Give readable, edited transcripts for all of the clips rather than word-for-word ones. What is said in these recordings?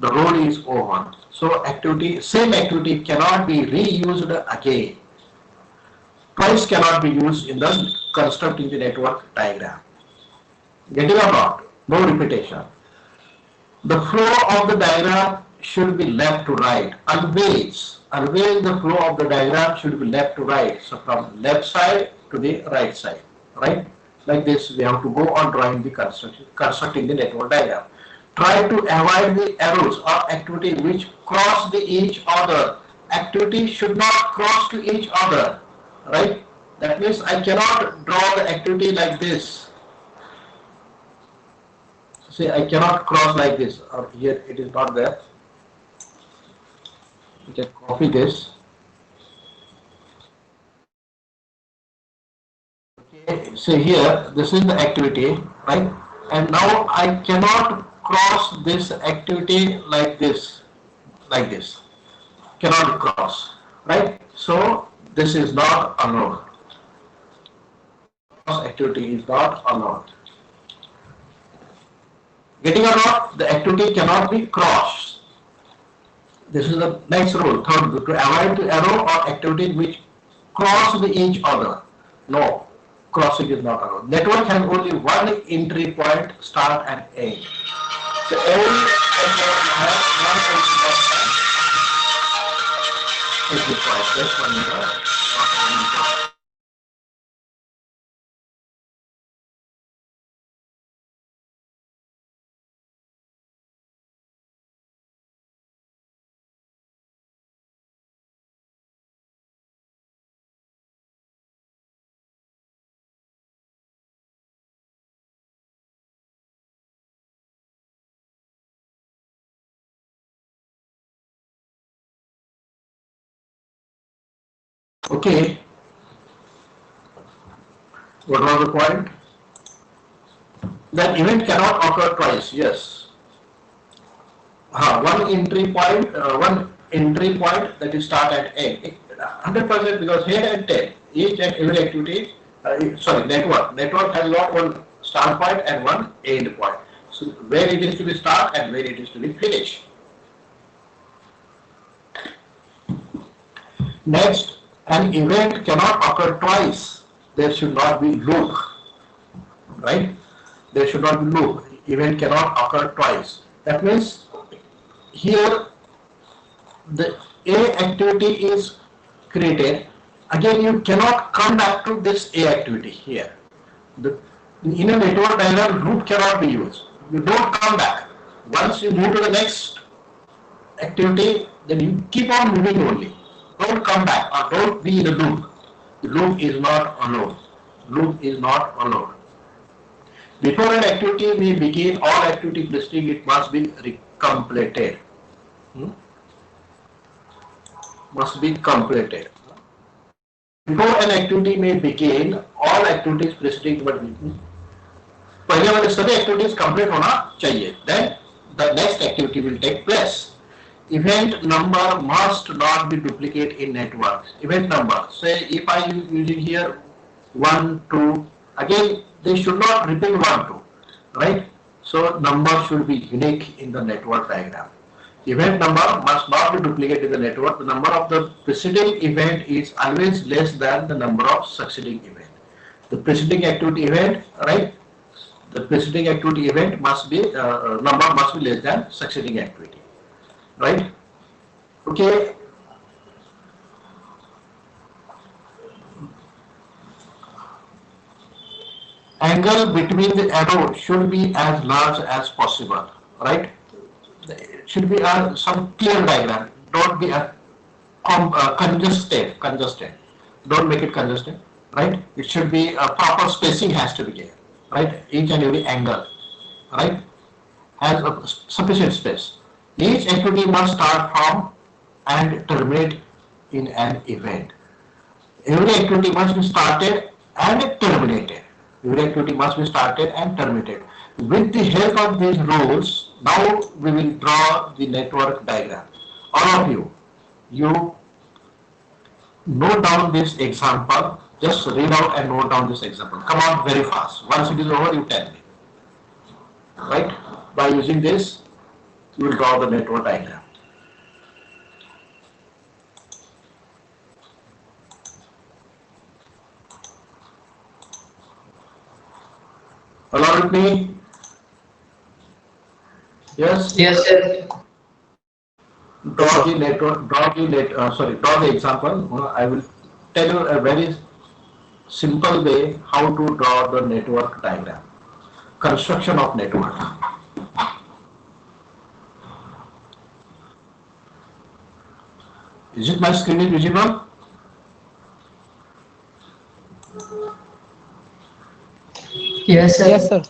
The role is over. So same activity cannot be reused again. Twice cannot be used in the constructing the network diagram. Getting or not? No repetition. The flow of the diagram should be left to right. Always the flow of the diagram should be left to right. So from left side to the right side, right? Like this, we have to go on drawing the constructing the network diagram. Try to avoid the arrows or activity which cross the each other. Activity should not cross to each other, right? That means I cannot draw the activity like this. Say I cannot cross like this, or here it is not there. You can copy this. Okay, say here this is the activity, right? And now I cannot cross this activity like this. Cannot cross, right? So this is not allowed. Cross activity is not allowed. Getting or not? The activity cannot be crossed. This is the next rule. Third, to avoid the arrow or activity which cross the each other. No, crossing is not allowed. Network has only one entry point, start and end. So every network has one entry point. This one is the okay. What was the point? That event cannot occur twice. Yes. One entry point that is start and end. 100% because here and ten, each and every activity, network has got one start point and one end point. So where it is to be start and where it is to be finish. Next, an event cannot occur twice. There should not be loop, right? There should not be loop. Event cannot occur twice. That means here the A activity is created. Again, you cannot come back to this A activity here. In a network diagram, loop cannot be used. You don't come back. Once you move to the next activity, then you keep on moving only. Don't come back or don't be in a loop. The loop is not allowed. Loop is not allowed. Before an activity may begin, all activity listing it must be completed. Must be completed. Before an activity may begin, all activities preceding but पहले वाले सभी activities complete होना चाहिए. Then the next activity will take place. Event number must not be duplicate in networks. Event number. Say if I am using here 1, 2, again they should not repeat 1, 2, right? So number should be unique in the network diagram. Event number must not be duplicated in the network. The number of the preceding event is always less than the number of succeeding event. The preceding activity event, right? The preceding activity event must be number must be less than succeeding activity, right? Okay. Angle between the arrow should be as large as possible, right? It should be some clear diagram. Don't be congested. Don't make it congested, right? It should be a proper spacing has to be there, right? Each and every angle, right, has a sufficient space. Each activity must start from and terminate in an event. Every activity must be started and terminated. Every activity must be started and terminated. With the help of these rules, now we will draw the network diagram. All of you note down this example. Just read out and note down this example. Come on very fast. Once it is over, you tell me. Right? By using this, you will draw the network diagram. Along with me? Yes? Yes, sir. Draw the network, draw the example. I will tell you a very simple way how to draw the network diagram. Construction of network. Is it my screen is visible? Yes, sir. Yes, sir.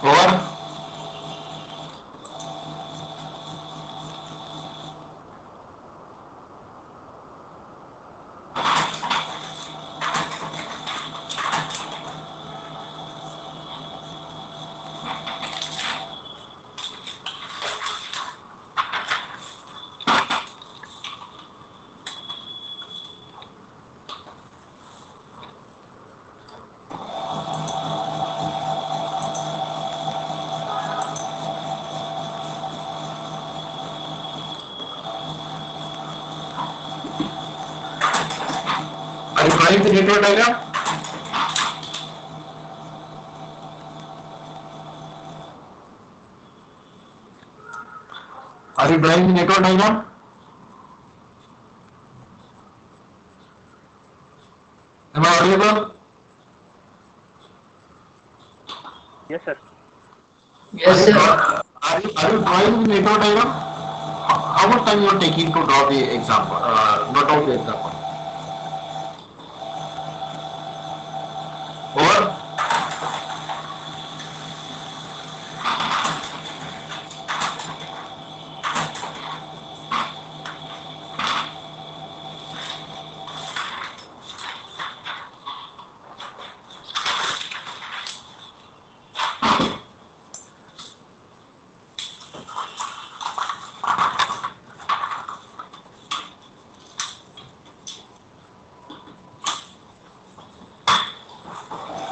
Over. Are you drawing the network diagram? Are you drawing the network diagram? Am I audible? Yes, sir. Yes, sir. Are you drawing the network diagram? How much time you are taking to draw the example? Not out the example. Over.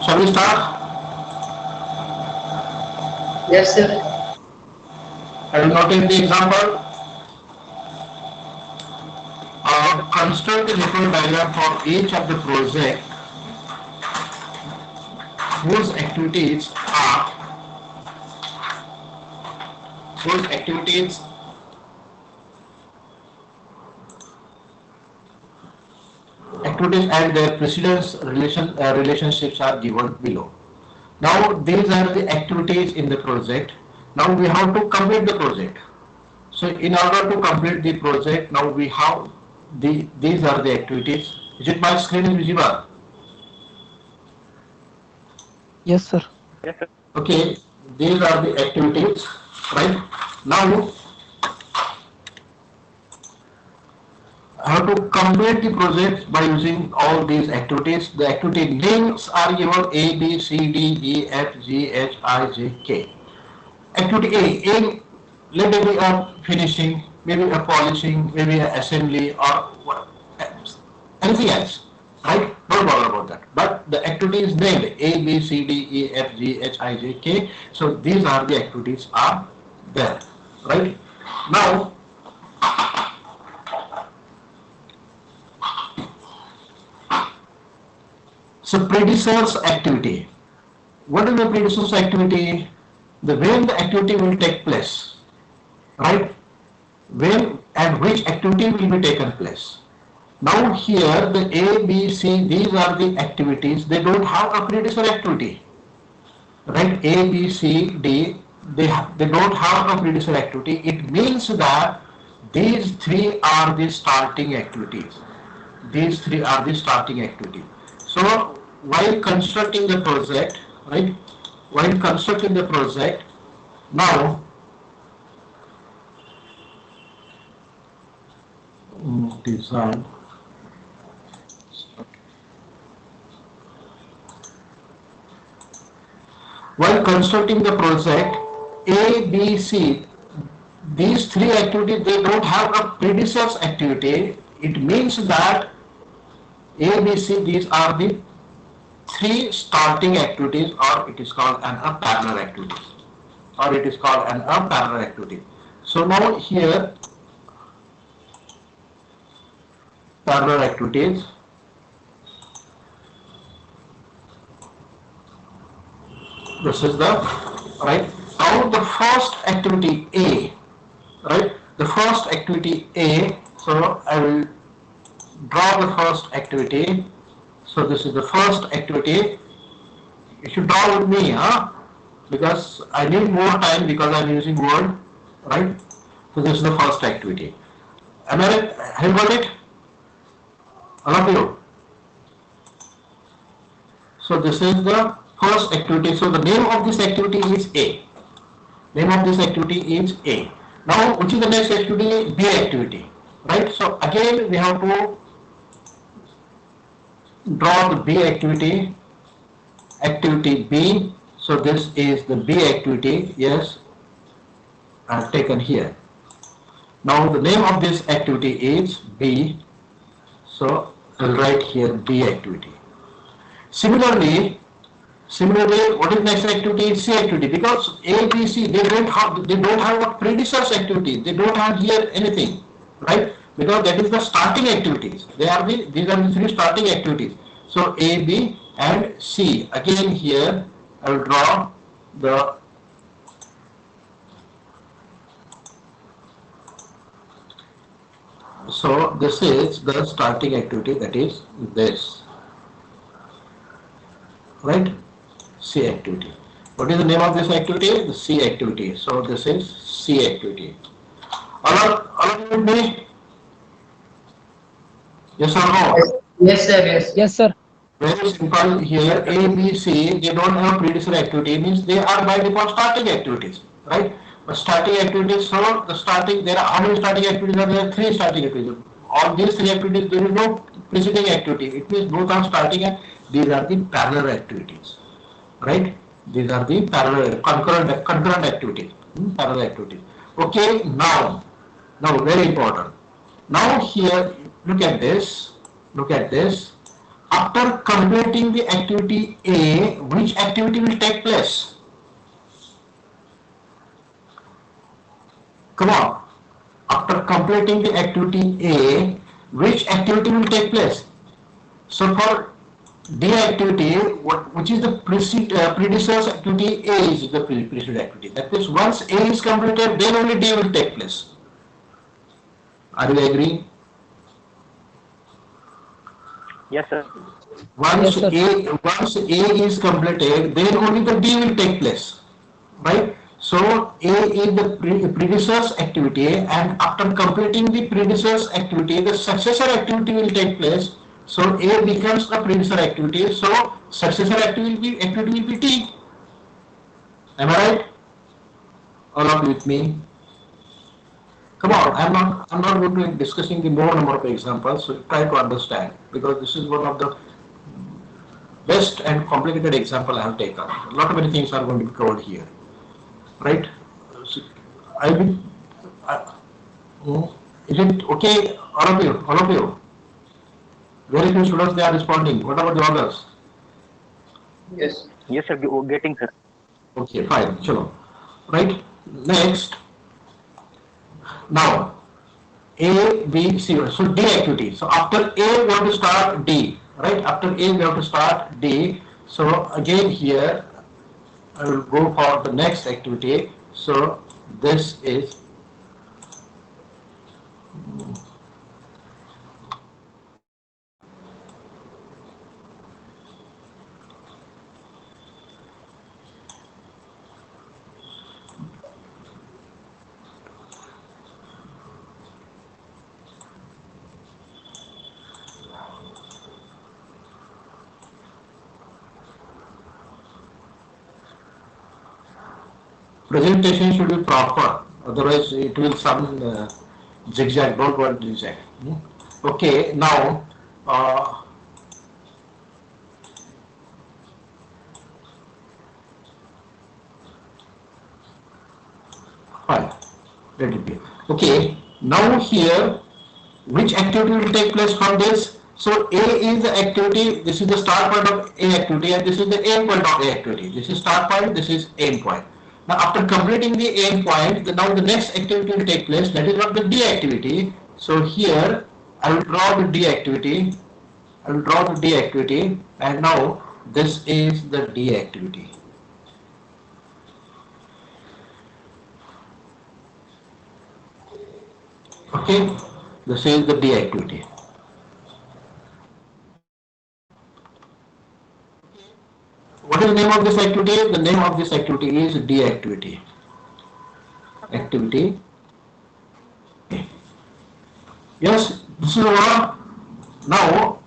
Shall we start? Yes, sir. I will notice the example. Construct the network diagram for each of the project whose activities and their precedence relationships are given below. Now these are the activities in the project. Now we have to complete the project. So in order to complete the project, now we have these are the activities. Is it my screen is visible? Yes, sir. Yes, sir. Okay, these are the activities, right? Now I have to complete the project by using all these activities. The activity names are given A, B, C, D, E, F, G, H, I, J, K. Activity A, let it be a finishing, maybe a polishing, maybe a assembly or anything else, right? Don't bother about that. But the activity is named A, B, C, D, E, F, G, H, I, J, K. So these are the activities are there, right? Now, so predecessors activity. What is the predecessors activity? The when the activity will take place, right? When and which activity will be taken place. Now here the A, B, C, these are the activities. They don't have a predecessor activity, right? A, B, C, D. They don't have a predecessor activity. It means that these three are the starting activities. These three are the starting activity. So while constructing the project, right? While constructing the project, now design. While constructing the project, A, B, C, these three activities, they don't have a predecessor activity. It means that A, B, C, these are the three starting activities, or it is called an a parallel activity, or it is called an a parallel activity. So now here, parallel activities. This is the right. Now the first activity A, right? The first activity A. So I will draw the first activity. So this is the first activity. You should draw with me, huh? Because I need more time because I'm using Word, right? So this is the first activity. Am I right? Have you got it? All of you. So this is the first activity. So the name of this activity is A. Name of this activity is A. Now, which is the next activity? B activity, right? So again, we have to draw the B activity, activity B. So this is the B activity. Yes, I have taken here. Now the name of this activity is B. So I'll write here B activity. Similarly, what is next activity? C activity, because A, B, C, they don't have a predecessor activity. They don't have here anything, right? Because that is the starting activities. These are the three starting activities. So A, B, and C. Again here I will draw the so this is the starting activity, that is this, right? C activity. What is the name of this activity? The C activity. So this is C activity. All of you with me? Yes or no? Yes, sir. Yes. Yes, sir. Very simple here. A, B, C, they don't have predecessor activity. Means they are by default starting activities, right? But starting activities, so the starting, there are how many starting activities are there? Three starting activities. All these three activities, there is no preceding activity. It means both are starting and these are the parallel activities, right? These are the parallel, concurrent activities, parallel activities. Okay, now very important. Now here, look at this. After completing the activity A, which activity will take place? Come on. After completing the activity A, which activity will take place? So for D activity, which is the predecessor activity, A is the predecessor activity. That means once A is completed, then only D will take place. Are you agreeing? Yes, sir. Yes, sir. Once A is completed, then only the D will take place, right? So A is the predecessor activity, and after completing the predecessor activity, the successor activity will take place. So A becomes a predecessor activity. So successor activity will be T. Am I right? All of you with me? Come on, I'm not going to be discussing the more number of examples, so try to understand, because this is one of the best and complicated example I have taken. A lot of many things are going to be covered here, right? So I will, is it okay, all of you? Very few students they are responding. What about the others? Yes. Yes, sir. Getting, sir. Okay, fine, chalo. Right? Next, now A, B, C. So D activity. So after A, we have to start D. Right? After A, we have to start D. So again here, I will go for the next activity. So this is presentation should be proper. Otherwise, it will some zigzag. Don't want zigzag. Okay. Now. Fine. Let it be. Okay. Now here, which activity will take place from this? So A is the activity. This is the start point of A activity, and this is the end point of A activity. This is start point. This is end point. Now, after completing the end point, now the next activity will take place. That is what the D activity. So here, I will draw the D activity. I will draw the D activity, and now this is the D activity. Okay, this is the D activity. What is the name of this activity? The name of this activity is D activity. Activity. Yes, this is what. Now,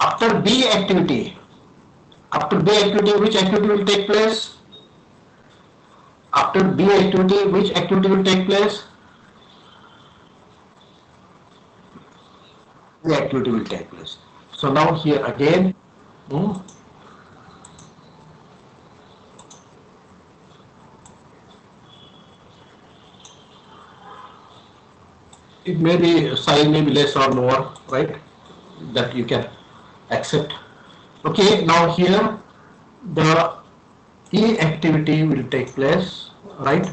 after B activity, which activity will take place? After B activity, which activity will take place? The activity will take place. So now here again, it may be size may be less or more, right? That you can accept. Okay, now here the E activity will take place, right?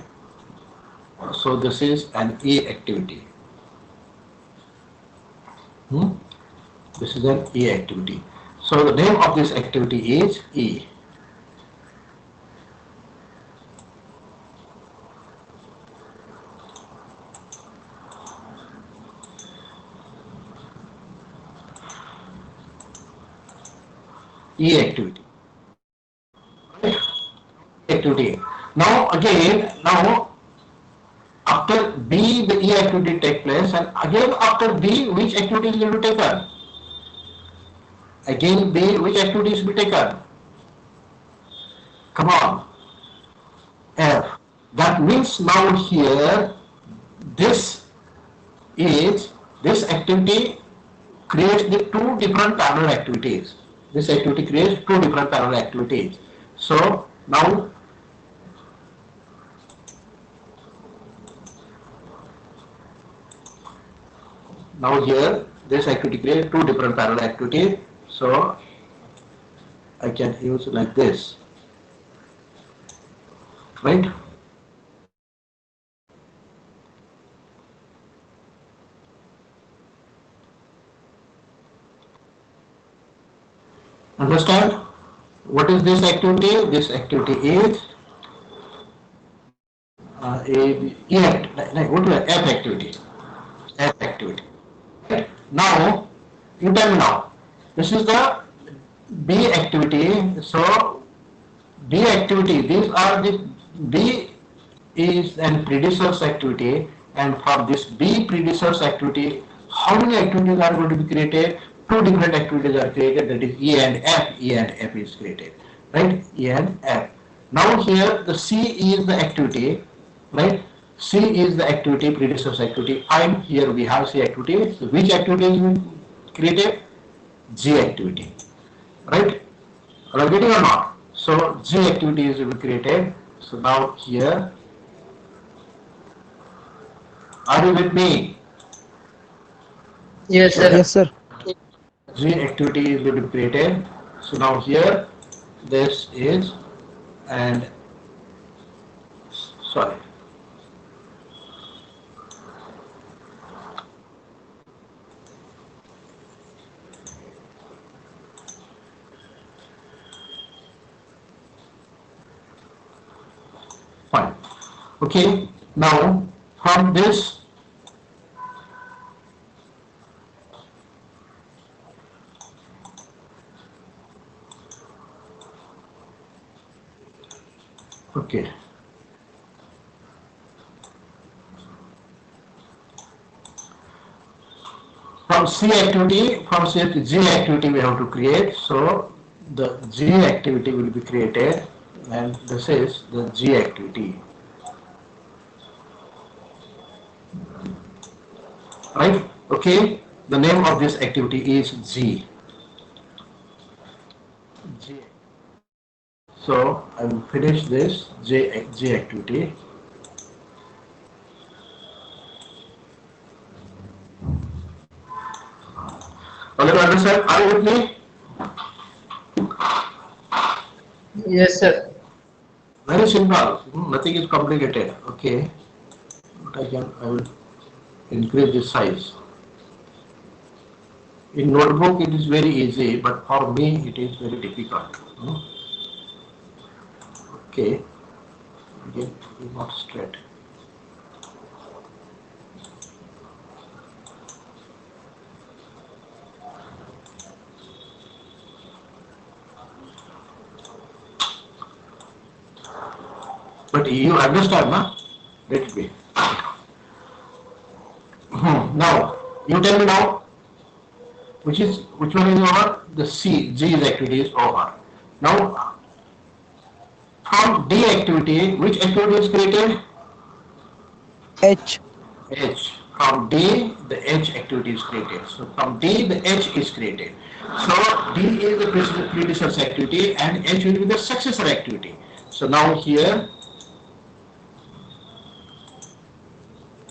So this is an E activity. This is an E activity. So the name of this activity is E. E activity. Right? Activity. Now again, now after B the E activity take place, and again after B which activity is going to be taken? Again B which activity is to be taken? Come on. F. That means now here this is this activity creates the two different parallel activities. This activity creates two different parallel activities. So now here this activity creates two different parallel activities. So I can use like this, right? Understand? What is this activity? This activity is what is F activity? F activity. Right? Now, you tell me now. This is the B activity. So B activity. These are the B is an predecessor activity, and for this B predecessor activity, how many activities are going to be created? two different activities are created, that is E and F. E and F is created, right? E and F. Now here the C is the activity, right? C is the activity, predecessor activity. Fine, here we have C activity. So which activity is created? G activity, right? Are you getting or not? So G activity is created. So now here, are you with me? Yes, So sir. Yes, sir. G activity is going to be created. So now here, this is, and sorry, fine. Okay, now from this, okay, from C activity, from C to G activity we have to create. So the G activity will be created, and this is the G activity, right? Okay, the name of this activity is G. G. So I will finish this G activity. Okay, to understand? Are you with me? Yes, sir. Very simple. Nothing is complicated. Okay. But I will increase the size. In notebook it is very easy, but for me it is very difficult. Okay. Again, not straight. But you understand, na? Let it be. Now, you tell me now, which one is over? The C, G is activity is over. Now, from D activity, which activity is created? H. H. From D, the H activity is created. So from D, the H is created. So D is the predecessor activity and H will be the successor activity. So now here,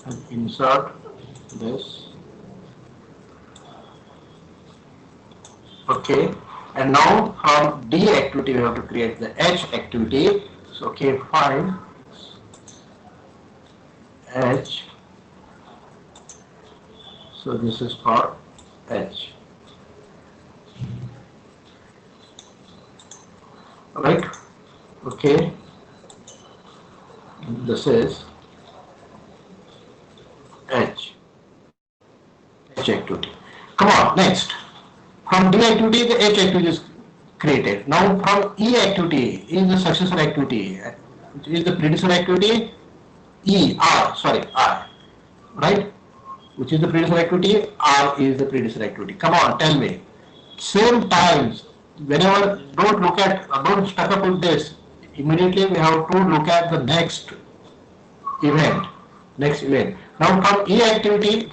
I'll insert this. Okay. And now from D activity, we have to create the H activity. So okay, fine. H. So this is for H. Right? Okay. This is H. H activity. Come on, next. From D activity, the H activity is created. Now from E activity is the successor activity. Is the predecessor activity R, right? Which is the predecessor activity? R is the predecessor activity. Come on, tell me. Same times, whenever, don't stuck up with this. Immediately we have to look at the next event. Now from E activity,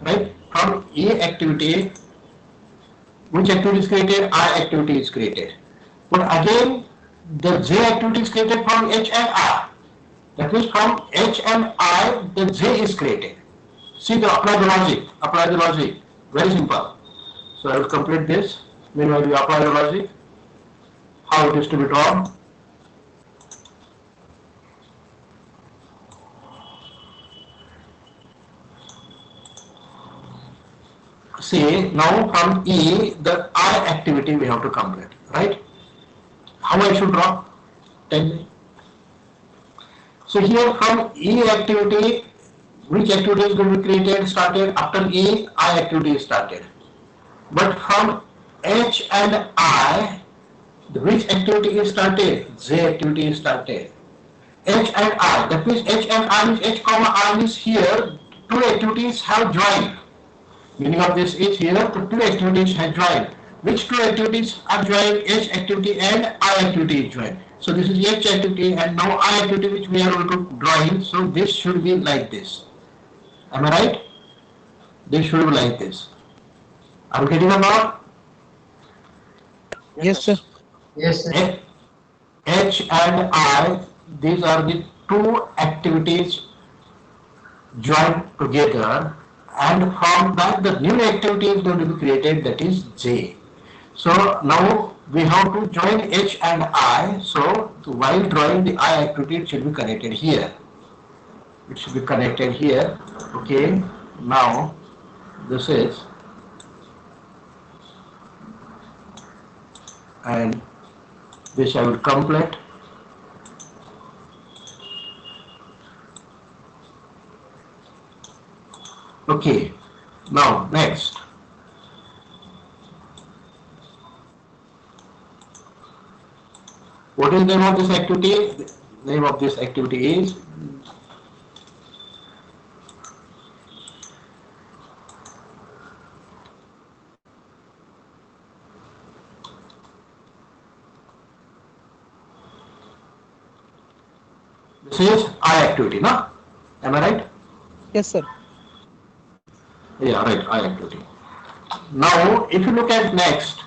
right? From E activity, which activity is created? I activity is created. But again, the J activity is created from H and I. That means from H and I, the J is created. See, apply the logic, very simple. So I will complete this. Meanwhile, you apply the logic, how it is to be drawn. See, now from E, the I activity we have to complete, right? How I should draw? Tell me. So here from E activity, which activity is going to be created, started after E, I activity is started. But from H and I, which activity is started? J activity is started. H and I, that means H and I means H comma I means here, two activities have joined. Meaning of this is here the two activities have joined. Which two activities are joined? H activity and I activity is joined. So this is H activity and now I activity which we are going to drawing. So this should be like this. Am I right? This should be like this. Are you getting or not? Yes, sir. Yes, sir. H and I, these are the two activities joined together, and from that the new activity is going to be created, that is J. So now we have to join H and I. So while drawing the I activity, it should be connected here. It should be connected here. Okay. Now this is, and this I will complete. Okay. Now next. What is the name of this activity? The name of this activity is this is I activity, no? Am I right? Yes, sir. Yeah, right, I activity. Now, if you look at next,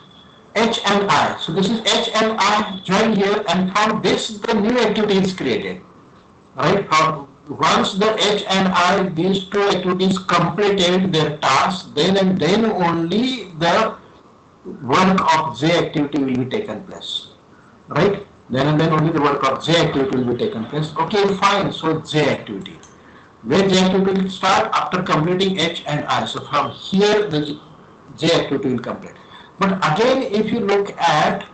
H and I. So this is H and I join here, and from this the new activity is created. Right? Once the H and I, these two activities completed their task, then and then only the work of J activity will be taken place. Right? Then and then only the work of J activity will be taken place. Okay, fine. So J activity. Where J activity will start? After completing H and I. So from here the J activity will complete. But again if you look at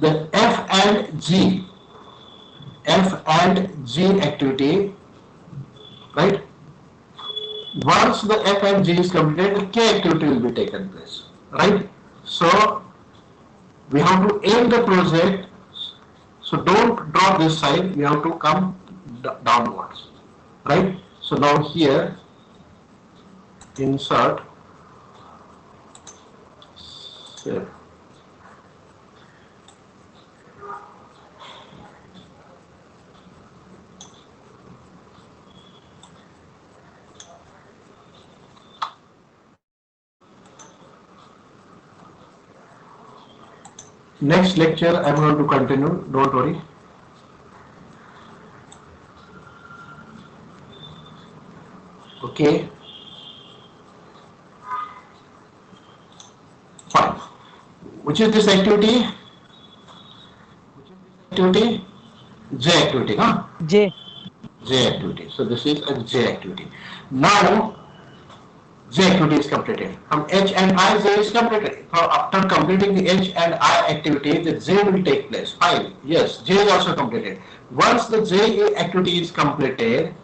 the F and G activity, right? Once the F and G is completed, the K activity will be taken place, right? So we have to end the project. So don't draw this side. We have to come downwards, right? So now here insert save. Next lecture I am going to continue. Don't worry. Okay. Fine. Which is this activity? Activity? J activity, huh? J. J activity. So this is a J activity. Now J activity is completed. From H and I, J is completed. So after completing the H and I activity, the J will take place. Fine. Yes, J is also completed. Once the J activity is completed,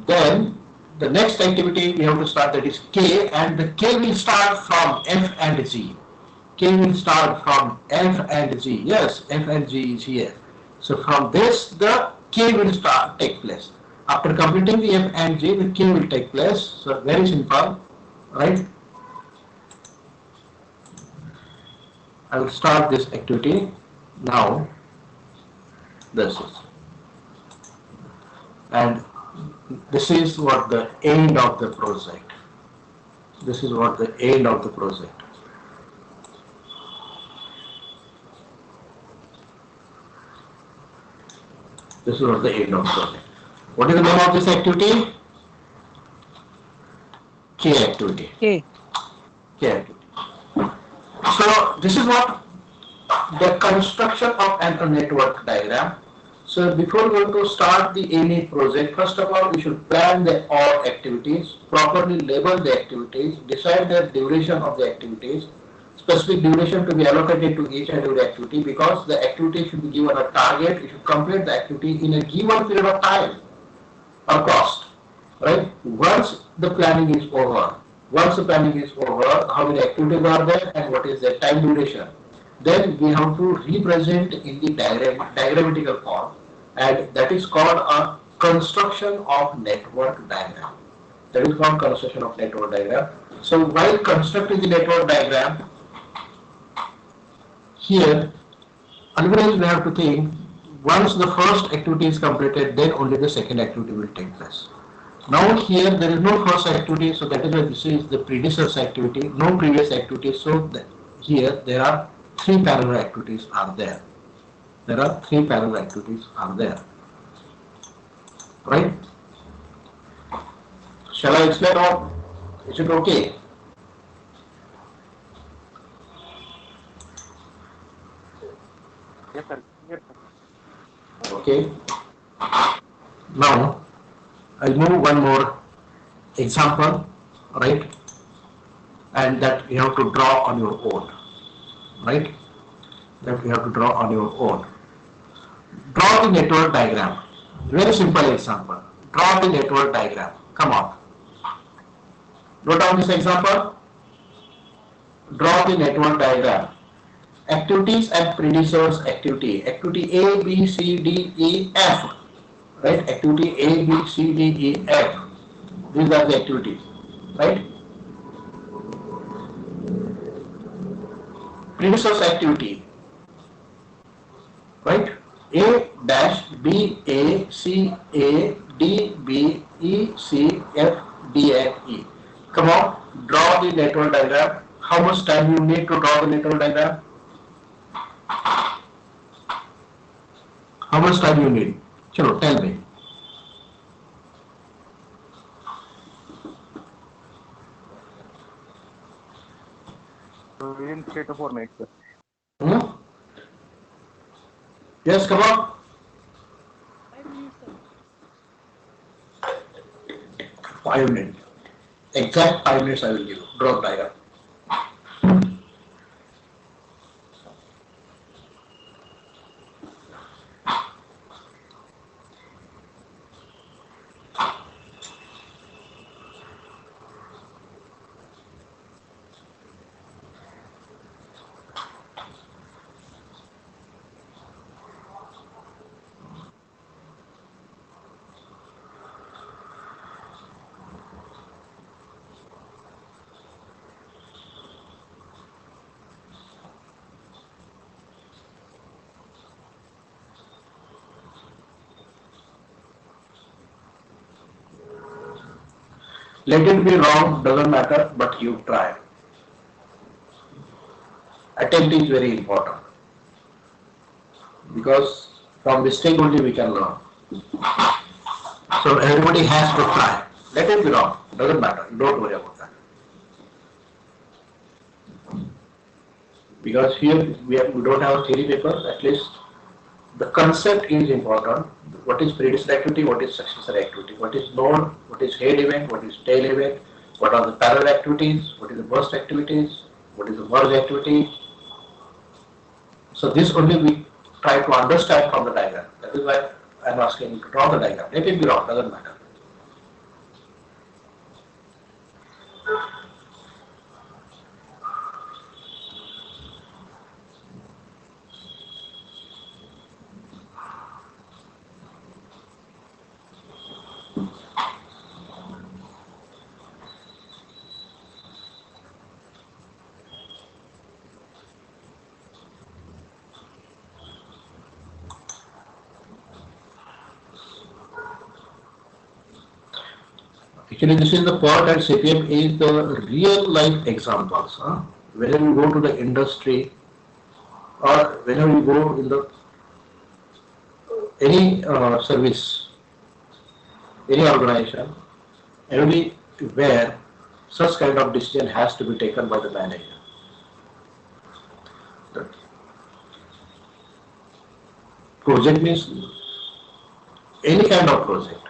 then the next activity we have to start, that is K, and the K will start from F and G. K will start from F and G. Yes, F and G is here. So from this, the K will take place. After completing the F and G, the K will take place. So very simple, right? I will start this activity now. This is, and this is what the end of the project. This is what the end of the project. This is what the end of the project. What is the name of this activity? K activity. K. K activity. So this is what the construction of a network diagram. So before going to start the any project, first of all we should plan the all activities, properly label the activities, decide the duration of the activities, specific duration to be allocated to each and every activity, because the activity should be given a target, you should complete the activity in a given period of time or cost, right? Once the planning is over, how many activities are there and what is their time duration, then we have to represent in the diagrammatical form, and that is called a construction of network diagram. That is called construction of network diagram. So while constructing the network diagram, here always we have to think, once the first activity is completed, then only the second activity will take place. Now here there is no first activity, so that is why this is the predecessor activity, no previous activity. So here there are three parallel activities are there. There are three parallel activities are there. Right? Shall I explain or is it okay? Yes, sir. Yes, sir. Okay. Now I'll move one more example, right? And that you have to draw on your own, right? That you have to draw on your own. Draw the network diagram. Very simple example. Draw the network diagram. Come on. Note down this example. Draw the network diagram. Activities and predecessors activity. Activity A, B, C, D, E, F. Right? Activity A, B, C, D, E, F. These are the activities. Right? Predecessors activity. Right? A dash B A C A D B E C F D F E. Come on, draw the network diagram. How much time you need to draw the network diagram? How much time you need? Chalo, tell me. So within 3 to 4 minutes, sir. Hmm? Yes, come on. 5 minutes, sir. 5 minutes. Exact 5 minutes I will give you. Draw the diagram. Let it be wrong, doesn't matter, but you try. Attempt is very important because from mistake only we can learn. So everybody has to try. Let it be wrong, doesn't matter. Don't worry about that. Because here we don't have a theory paper, at least the concept is important. What is predecessor activity, what is successor activity, what is node, what is head event, what is tail event, what are the parallel activities, what is the burst activities, what is the merge activity. So this only we try to understand from the diagram. That is why I am asking you to draw the diagram. Let it be wrong, doesn't matter. Actually, this is the part at CPM is the real life examples. Whenever you go to the industry or whenever you go in the any service, any organization, everywhere such kind of decision has to be taken by the manager. The project means any kind of project.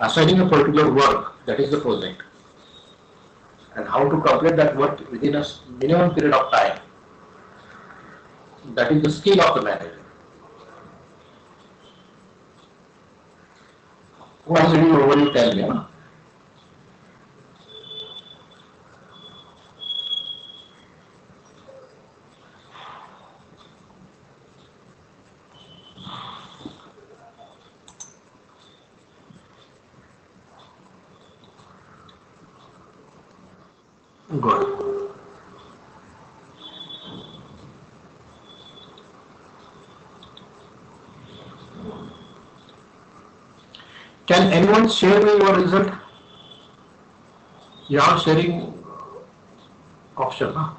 Assigning a particular work, that is the project. And how to complete that work within a minimum period of time, that is the skill of the manager. Who has reading over, you tell me. Huh? Good. Can anyone share me your result? You are sharing option, huh?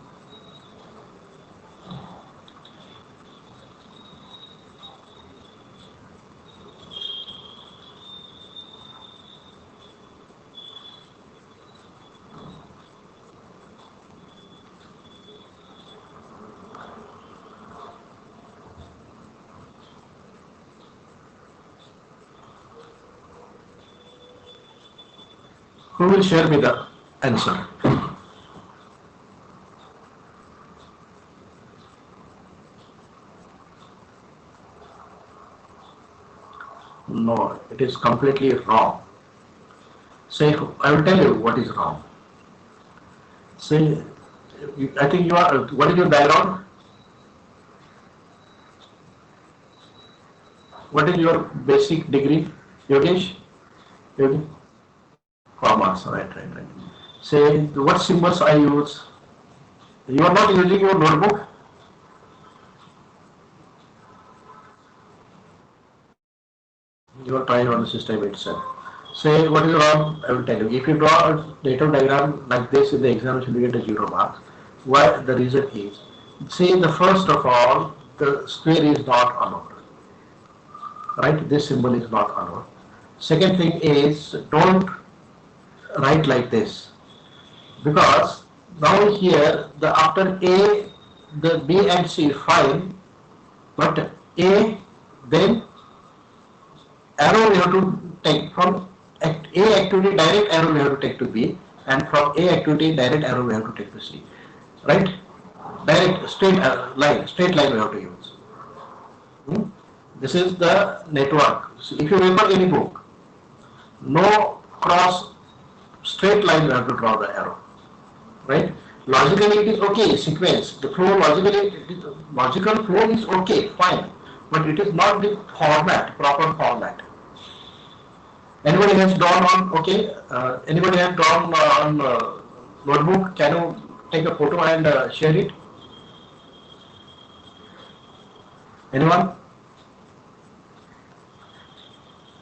Who will share me the answer? No, it is completely wrong. Say, I will tell you what is wrong. Say, I think you are, what is your background? What is your basic degree, Yogesh? Yogesh? Commerce, right. Say, what symbols I use? You are not using your notebook? You are trying on the system itself. Say, what is wrong? I will tell you. If you draw a data diagram like this in the examination, you get a 0 mark. Why? The reason is, say, the first of all, the square is not honored. Right? This symbol is not honored. Second thing is, don't write like this, because now here the after A, the B and C fine, but A, then arrow we have to take from A activity, direct arrow we have to take to B, and from A activity, direct arrow we have to take to C. Right? Direct straight line we have to use. This is the network. So if you refer any book, no cross, straight line you have to draw the arrow. Right? Logically it is okay, sequence. The flow logical flow is okay, fine, but it is not the format, proper format. Anybody has drawn on, okay, anybody has drawn on notebook? Can you take a photo and share it? Anyone?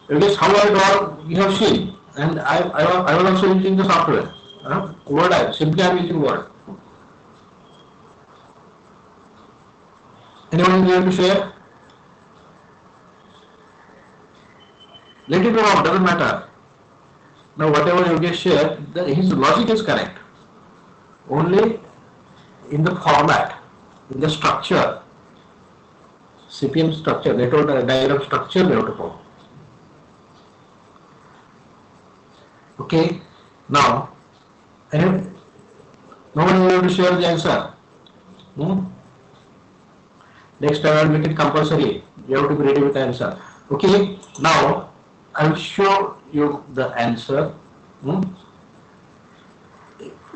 Because how I draw, you have seen, and I was also using the software. Word, simply I am using Word. Anyone is able to share? Let it be wrong, doesn't matter. Now whatever you get shared, his logic is correct. Only in the format, in the structure, CPM structure, network diagram structure we have to follow. Okay, now, nobody is able to share the answer. Next time I will make it compulsory. You have to be ready with the answer. Okay, now I will show you the answer.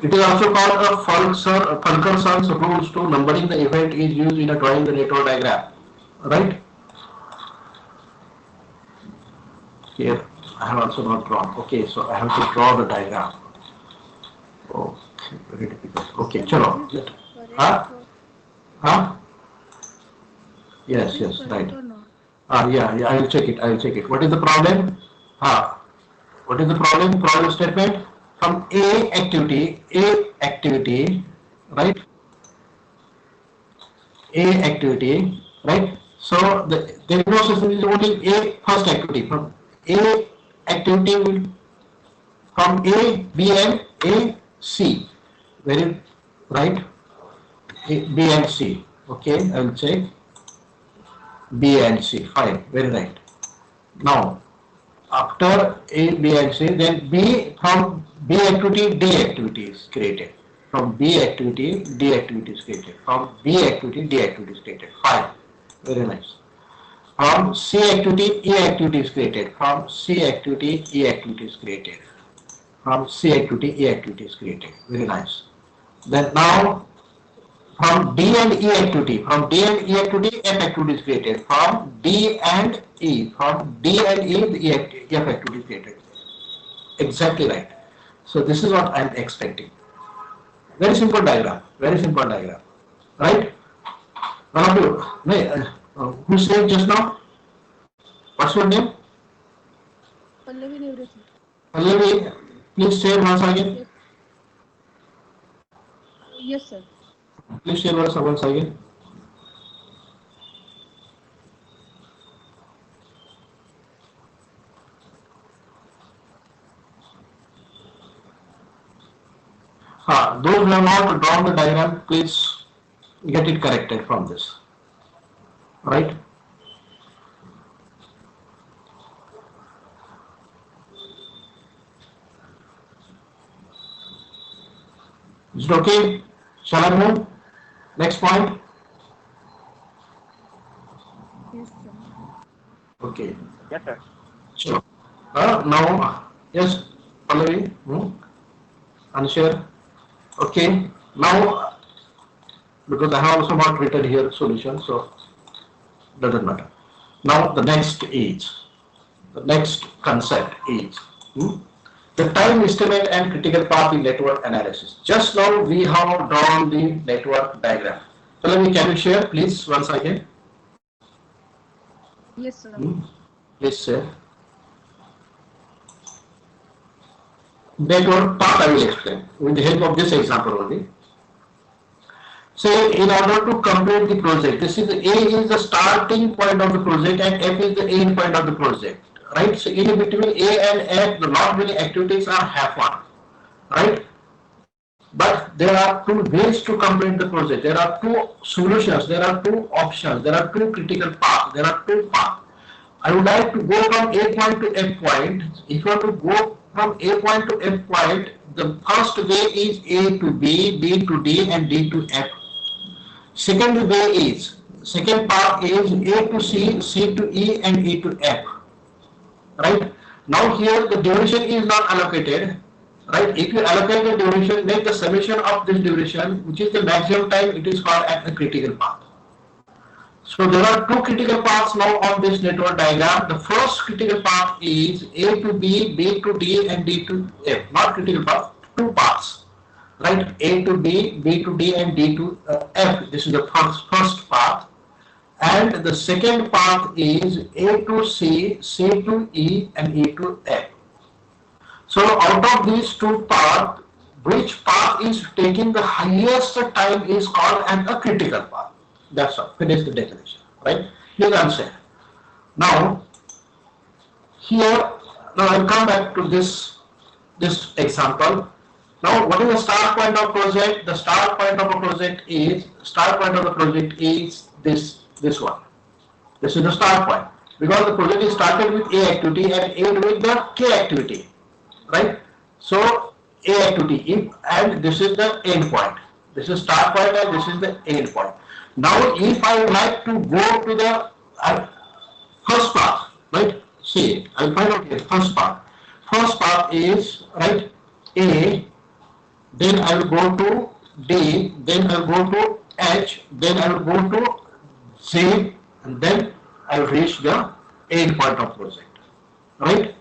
It is also called a Fulkerson's rules to numbering the event is used in a drawing the network diagram. Right? Here, I have also not drawn. Okay, so I have to draw the diagram. Okay, very difficult. Okay, chalo. Is it correct? Huh? Huh? Yes, Is yes, it right. correct or not? Yeah, I will check it. What is the problem? What is the problem? Problem statement from A activity, right? A activity, right? So there is no system, is only A first activity. From A activity will from A, B and A, C. Very right? B and C. Okay, I will check. B and C. Fine, very right. Now, after A, B and C, then B, from B activity, D activity is created. From B activity, D activity is created. From B activity, D activity is created. Fine, very nice. From C activity, E activity is created. From C activity, E activity is created. From C activity, E activity is created. Very nice. Then now, from D and E activity, F activity is created. From D and E, the F activity is created. Exactly right. So this is what I am expecting. Very simple diagram. Very simple diagram. Right? One of you. Who said just now? What's your name? Pallavi Nevre, sir. Pallavi, please share once again. Yes. Yes, sir. Please share once again. Those who have not drawn the diagram, please get it corrected from this. Right? Is it okay? Shall I move? Next point. Yes, sir. Okay. Yes, sir. Sure. Now, yes, Pallavi, Anshar. Okay. Now, because I have also not written here solution, so doesn't matter. Now, the next concept is the time estimate and critical path in network analysis. Just now we have drawn the network diagram. Pallavi, can you share, please, once again? Yes, sir. Please share. Network path I will explain with the help of this example only. Say in order to complete the project, this is A is the starting point of the project and F is the end point of the project, right? So in between A and F, the not many activities are happened, right? But there are two ways to complete the project. There are two solutions. There are two options. There are two critical paths. There are two paths. I would like to go from A point to F point. If you want to go from A point to F point, the first way is A to B, B to D, and D to F. Second path is A to C, C to E, and E to F. Right? Now here the duration is not allocated. Right? If you allocate the duration, make the summation of this duration, which is the maximum time, it is called as a critical path. So there are two critical paths now on this network diagram. The first critical path is A to B, B to D, and D to F. Not critical path, two paths. Right? A to B, B to D, and D to F. This is the first path. And the second path is A to C, C to E, and E to F. So out of these two paths, which path is taking the highest time is called as a critical path. That's all. Finish the definition. Right? Please answer. Now, here, now I'll come back to this example. Now, what is the start point of project? The start point of a project is this one. This is the start point because the project is started with A activity and end with the K activity, right? So A activity and this is the end point. This is start point and this is the end point. Now, if I would like to go to the first path, right? See, I'll find out here first path. First path is right A. Then I will go to D, then I will go to H, then I will go to Z, and then I will reach the end point of project. Right?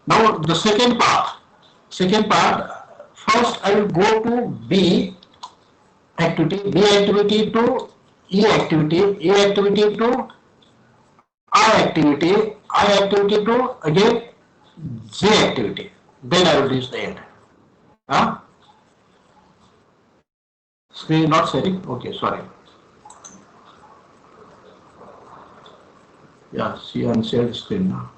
Now the second part, first I will go to B activity to E activity to I activity to again Z activity. Then I will reach the end. Huh? Screen not sharing? Okay, sorry. Yeah, see on shared screen now.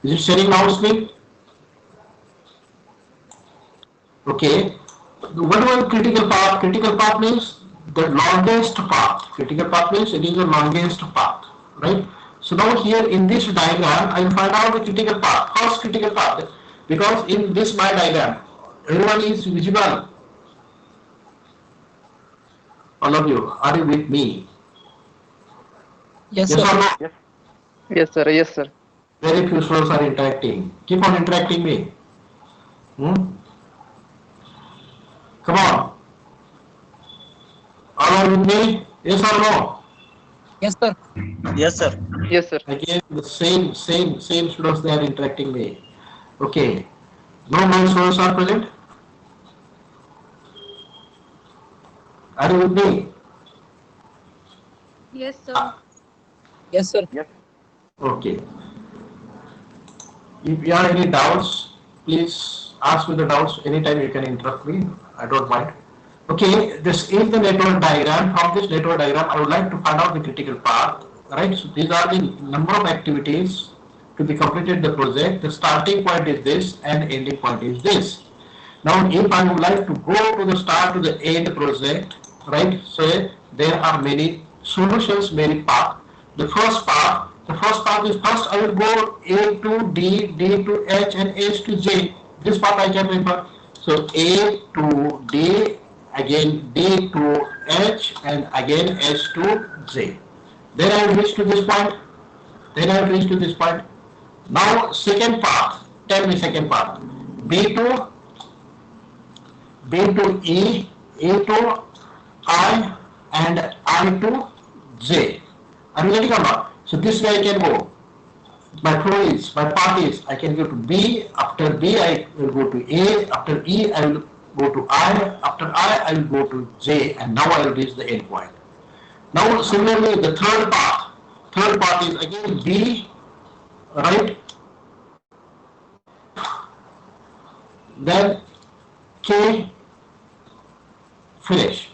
Is it sharing now screen? Okay. What about critical path? Critical path means the longest path. Critical path means it is the longest path, right? So now here in this diagram, I will find out the critical path. First critical path, because in this my diagram, everyone is visible. All of you, are you with me? Yes, Yes sir. or no? Yes. Yes, sir. Yes, sir. Very few souls are interacting. Keep on interacting me. Come on. All are with me? Yes or no? Yes, sir. Yes, sir. Yes, sir. Again, the same students they are interacting me. Okay. No non-students are present? Are you with me? Yes, sir. Yes, sir. Yes. Okay. If you have any doubts, please ask me the doubts. Anytime you can interrupt me. I don't mind. Okay, this is the network diagram. From this network diagram, I would like to find out the critical path. Right. So these are the number of activities to be completed the project. The starting point is this, and ending point is this. Now, if I would like to go to the start to the end project, right? So there are many solutions, many paths. The first path is first I will go A to D, D to H, and H to J. This path I can refer. So A to D, again D to H, and again H to J. Then I will reach to this point. Then I will reach to this point. Now second path. Tell me second path. B to B to E, E to I, and I to J. Are you getting or not? So this way I can go. My flow is, my path is, I can go to B, after B I will go to A, after E I will go to I, after I will go to J, and now I will reach the end point. Now similarly the third path is again B, right? Then K, finish.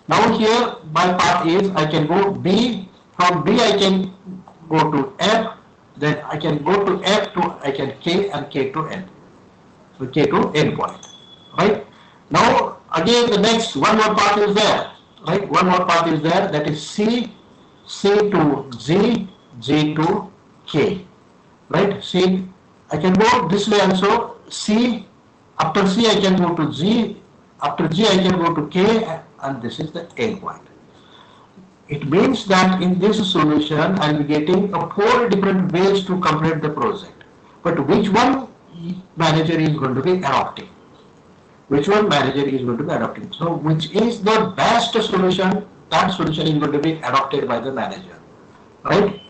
Now here my path is I can go B, from B I can go to F, then I can go to F to I can K, and K to N. So K to N point. Right? Now again the next one more path is there. Right? One more path is there, that is C, C to G, G to K. Right? C, I can go this way also. C, after C I can go to G, after G I can go to K, and this is the end point. It means that in this solution I will be getting 4 different ways to complete the project. But which one manager is going to be adopting? Which one manager is going to be adopting? So which is the best solution? That solution is going to be adopted by the manager. Right?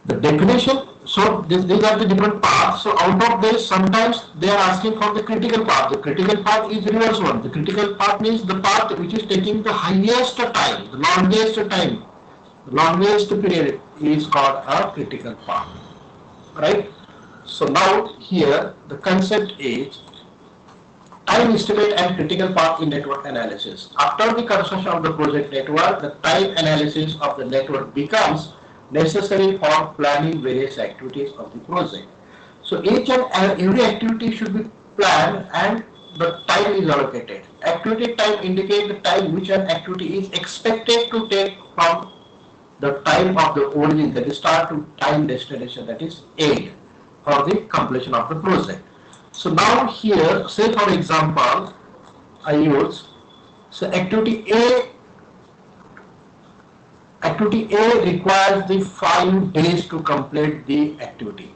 The definition, so these are the different paths. So out of this, sometimes they are asking for the critical path. The critical path is reverse one. The critical path means the path which is taking the highest time, the longest period is called a critical path. Right? So now here the concept is time estimate and critical path in network analysis. After the construction of the project network, the time analysis of the network becomes necessary for planning various activities of the project. So each and every activity should be planned, and the time is allocated. Activity time indicates the time which an activity is expected to take from the time of the origin, that is start to time destination, that is end, for the completion of the project. So now here, say for example, I use, so activity A requires the 5 days to complete the activity.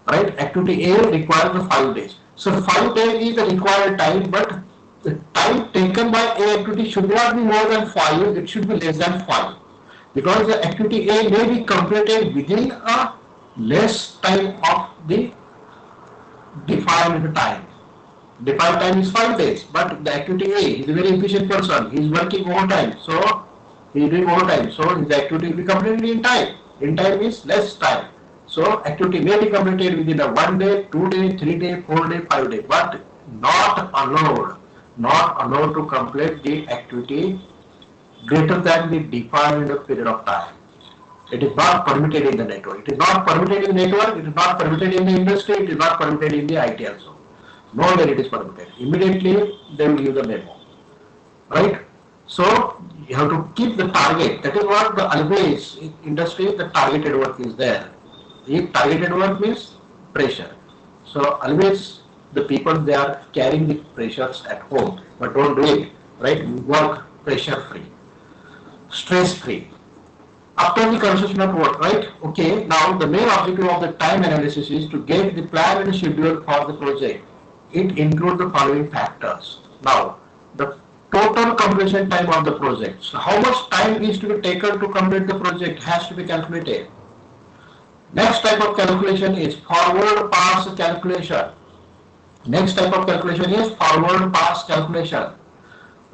Right? Activity A requires the 5 days. So 5 days is the required time, but the time taken by A activity should not be more than 5, it should be less than 5. Because the activity A may be completed within a less time of the defined time. Defined time is 5 days, but the activity A is a very efficient person. He is working overtime, so he is doing overtime. So his activity will be completed in time. In time is less time. So activity may be completed within a 1 day, 2 day, 3 day, 4 day, 5 day, but not allowed to complete the activity greater than the defined period of time. It is not permitted in the network. It is not permitted in the network, it is not permitted in the industry, it is not permitted in the IT also. Nowhere it is permitted. Immediately they will give the memo. Right? So you have to keep the target. That is what the always in industry, the targeted work is there. If targeted work means pressure. So always the people, they are carrying the pressures at home, but don't do it. Right? Work pressure free, stress free. After the construction of work, right? Okay, now the main objective of the time analysis is to get the plan and schedule for the project. It includes the following factors. Now, the total completion time of the project. So how much time is to be taken to complete the project has to be calculated. Next type of calculation is forward pass calculation. Next type of calculation is forward pass calculation.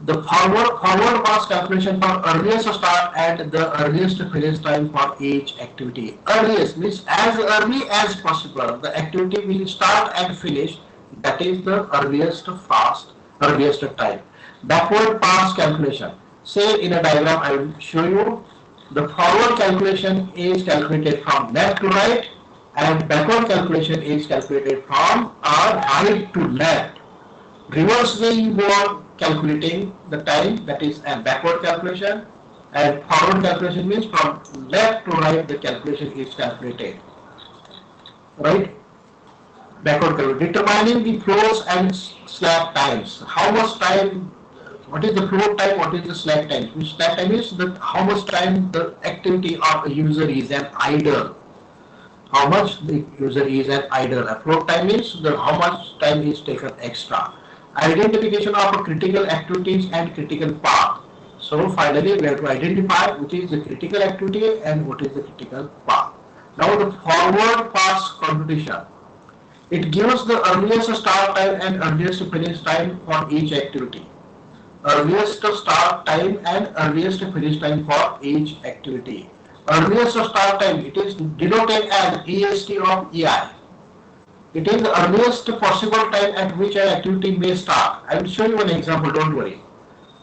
The forward pass calculation for earliest start and the earliest finish time for each activity. Earliest means as early as possible. The activity will start and finish. That is the earliest time. Backward pass calculation. Say in a diagram, I will show you. The forward calculation is calculated from left to right, and backward calculation is calculated from right to left. Reverse way you go on calculating the time, that is a backward calculation, and forward calculation means from left to right the calculation is calculated. Right? Backward calculation. Determining the flows and slack times. How much time, what is the flow time, what is the slack time? Which slack time is the how much time the activity of a user is an idle. How much the user is an idle. A float time is the how much time is taken extra. Identification of critical activities and critical path. So finally we have to identify which is the critical activity and what is the critical path. Now the forward pass computation. It gives the earliest start time and earliest finish time for each activity. Earliest start time and earliest finish time for each activity. Earliest start time, it is denoted as EST of EI. It is the earliest possible time at which an activity may start. I will show you an example, don't worry.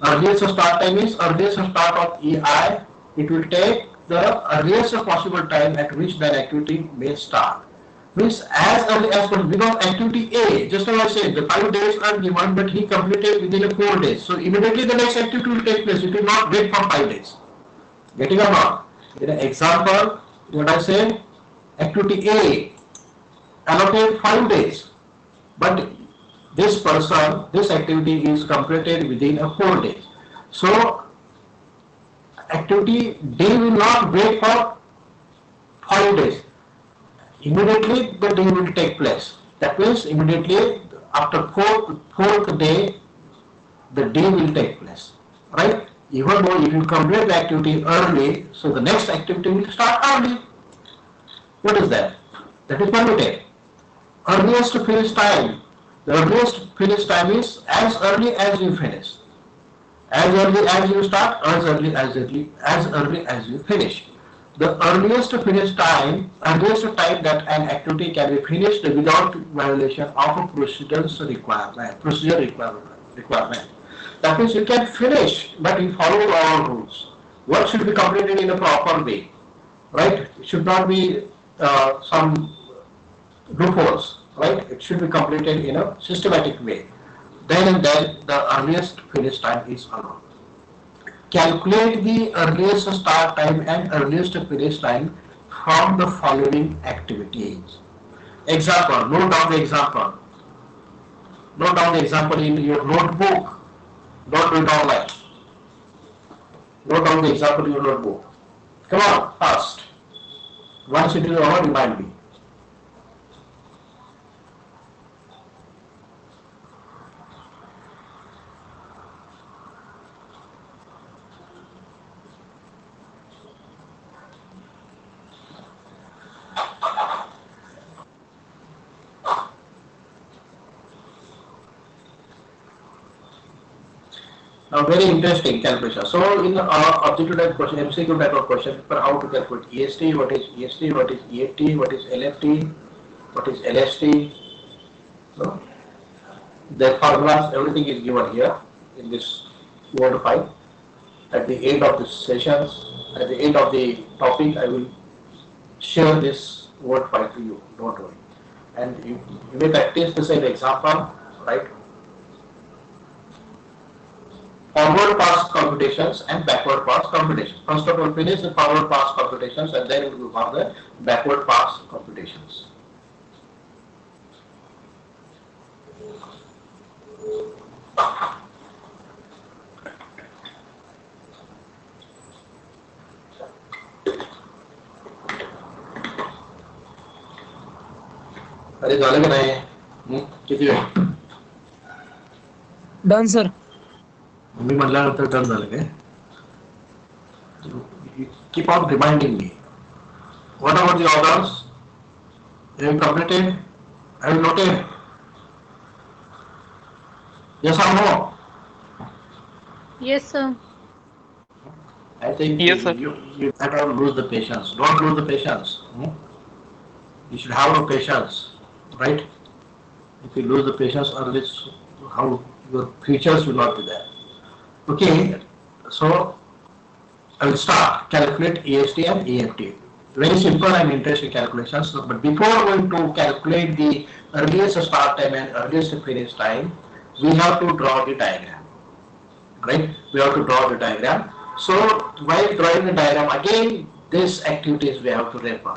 Earliest start time is earliest start of EI. It will take the earliest possible time at which that activity may start. Means as early as possible, because activity A, just as I said, the 5 days are given, but he completed within 4 days. So immediately the next activity will take place. It will not wait for 5 days. Getting or not? In an example, what I said, activity A allocate 5 days, but this person, this activity is completed within 4 days. So activity D will not wait for 5 days. Immediately the day will take place. That means immediately after fourth day, the day will take place. Right? Even though if you complete the activity early, so the next activity will start early. What is that? That is permitted. Earliest finish time. The earliest finish time is as early as you finish. As early as you start, as early as you finish. The earliest time that an activity can be finished without violation of a procedure requirement. That means you can finish, but you follow all rules. Work should be completed in a proper way, right? It should not be some loopholes, right? It should be completed in a systematic way. Then and then the earliest finish time is allowed. Calculate the earliest start time and earliest finish time from the following activities. Example, note down the example. Note down the example in your notebook. Don't do it online. Note down the example in your notebook. Come on, fast. Once it is over, remind me. Now, very interesting calculation. So, in objective type question, MCQ type of question, for how to calculate EST, what is EST, what is EFT, what is LFT, what is LST. So, the formulas, everything is given here in this Word file. At the end of the sessions, at the end of the topic, I will share this Word file to you. Don't worry. And you may practice the same example, right? Forward pass computations and backward pass computations. First of all, finish the forward pass computations and then we will go for the backward pass computations. अरे झालं की नाही किती वेळ Done, sir. मी म्हटल्यानंतर done झालं काय keep on reminding me. What about the others? Have you completed? Have you noted? Yes or no? Yes, sir. I think Yes, sir. you better lose the patience. Don't lose the patience. You should have no patience, right? If you lose the patience, or else how your futures will not be there. Okay, so I will start calculate EST and EFT. Very simple and interesting calculations. But before going to calculate the earliest start time and earliest finish time, we have to draw the diagram. Right? We have to draw the diagram. So while drawing the diagram, again this activities we have to refer.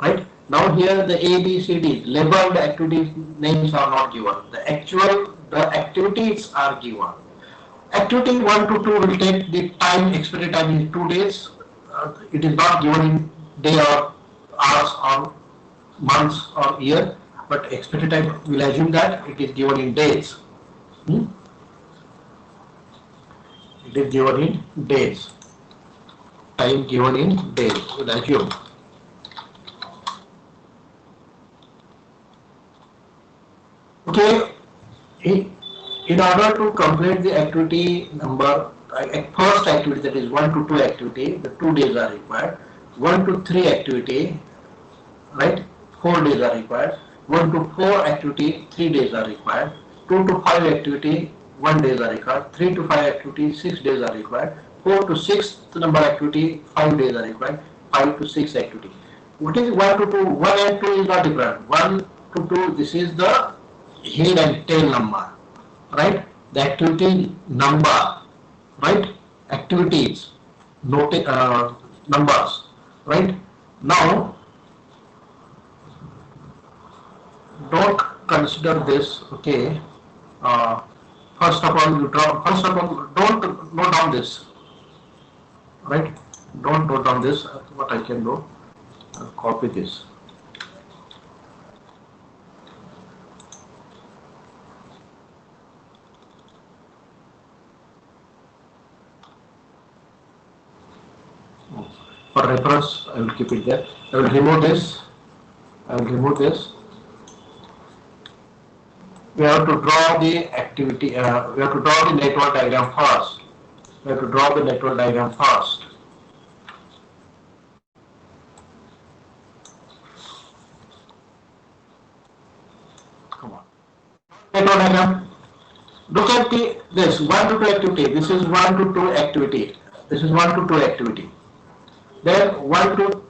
Right? Now here the A, B, C, D labeled activity names are not given. The activities are given. Activity 1 to 2 will take the time, expected time in 2 days. It is not given in day or hours or months or year, but expected time will assume that it is given in days. Hmm? It is given in days. Time given in days, we'll assume. Okay, in order to complete the activity number, first activity, that is 1 to 2 activity, the 2 days are required. 1 to 3 activity, right, 4 days are required. 1 to 4 activity, 3 days are required. 2 to 5 activity, 1 days are required. 3 to 5 activity, 6 days are required. 4 to 6 number activity, 5 days are required. 5 to 6 activity. What is 1 to 2? 1 and 2 is not different. 1 to 2, this is the head and tail number, right? The activity number, right? Activities, numbers, right? Now, don't consider this, okay? Uh, First of all, don't note down this, right? Don't note down this. What I can do, I'll copy this. For reference, I will keep it there. I will remove this. I will remove this. We have to draw the activity. We have to draw the network diagram first. We have to draw the network diagram first. Come on. Network diagram. Look at this 1 to 2 activity. This is 1 to 2 activity. This is 1 to 2 activity. Then 1 to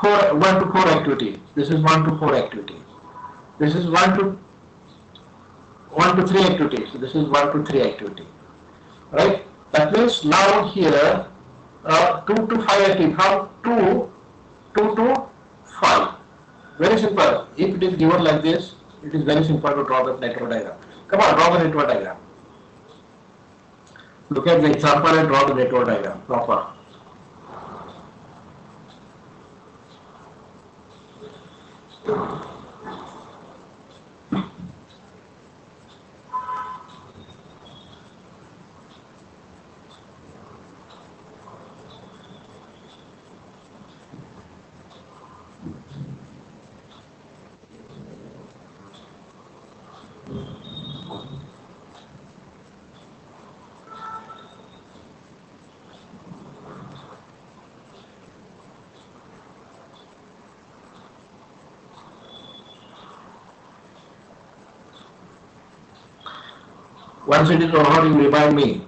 4 activity. This is 1 to 4 activity. This is 1 to 3 activity. So this is 1 to 3 activity. Right? That means now here 2 to 5 activity, from 2 to 5. Very simple. If it is given like this, it is very simple to draw the network diagram. Come on, draw the network diagram. Look at the example and draw the network diagram proper. Once it is over, you remind me.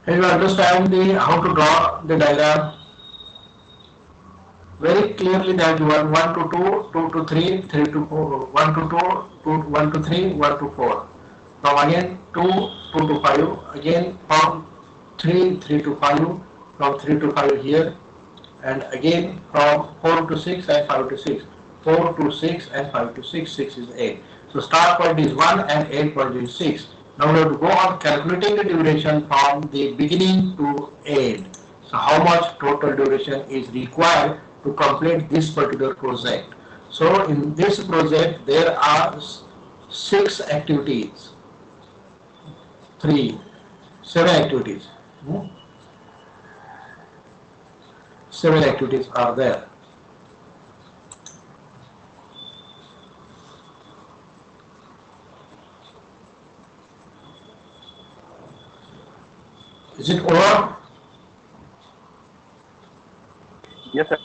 And you understand how to draw the diagram. Very clearly that 1 to 2, 2 to 3, 3 to 4, 1 to 2, 1 to 3, 1 to 4. Now again 2, 2 to 5, again from 3, 3 to 5, from 3 to 5 here, and again from 4 to 6 and 5 to 6. 4 to 6 and 5 to 6, 6 is 8. So start point is 1 and 8 point is 6. Now we have to go on calculating the duration from the beginning to end. So how much total duration is required to complete this particular project. So in this project there are 6 activities, 7 activities. 7 activities are there. Is it over? Yes, sir.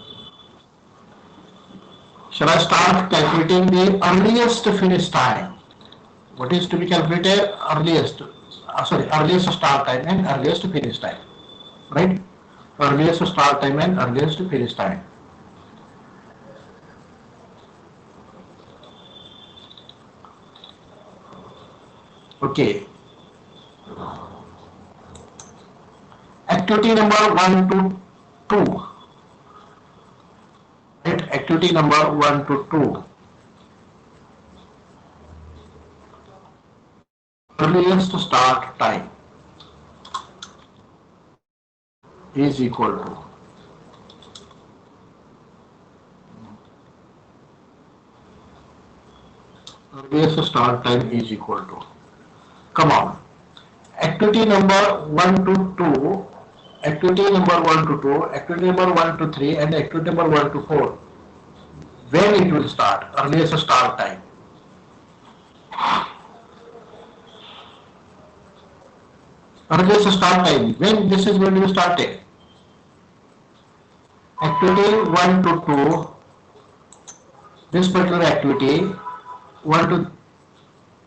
Shall I start calculating the earliest finish time? What is to be calculated? Earliest start time and earliest finish time. Right? Earliest start time and earliest finish time. Okay. Activity number 1 to 2. Right? Activity number 1 to 2. Earliest start time is equal to earliest start time is equal to, come on, activity number 1 to 2, activity number 1 to 2, activity number 1 to 3 and activity number 1 to 4, when it will start, earliest start time. Earliest start time, when this is going to be started. Activity 1 to 2, this particular activity, 1 to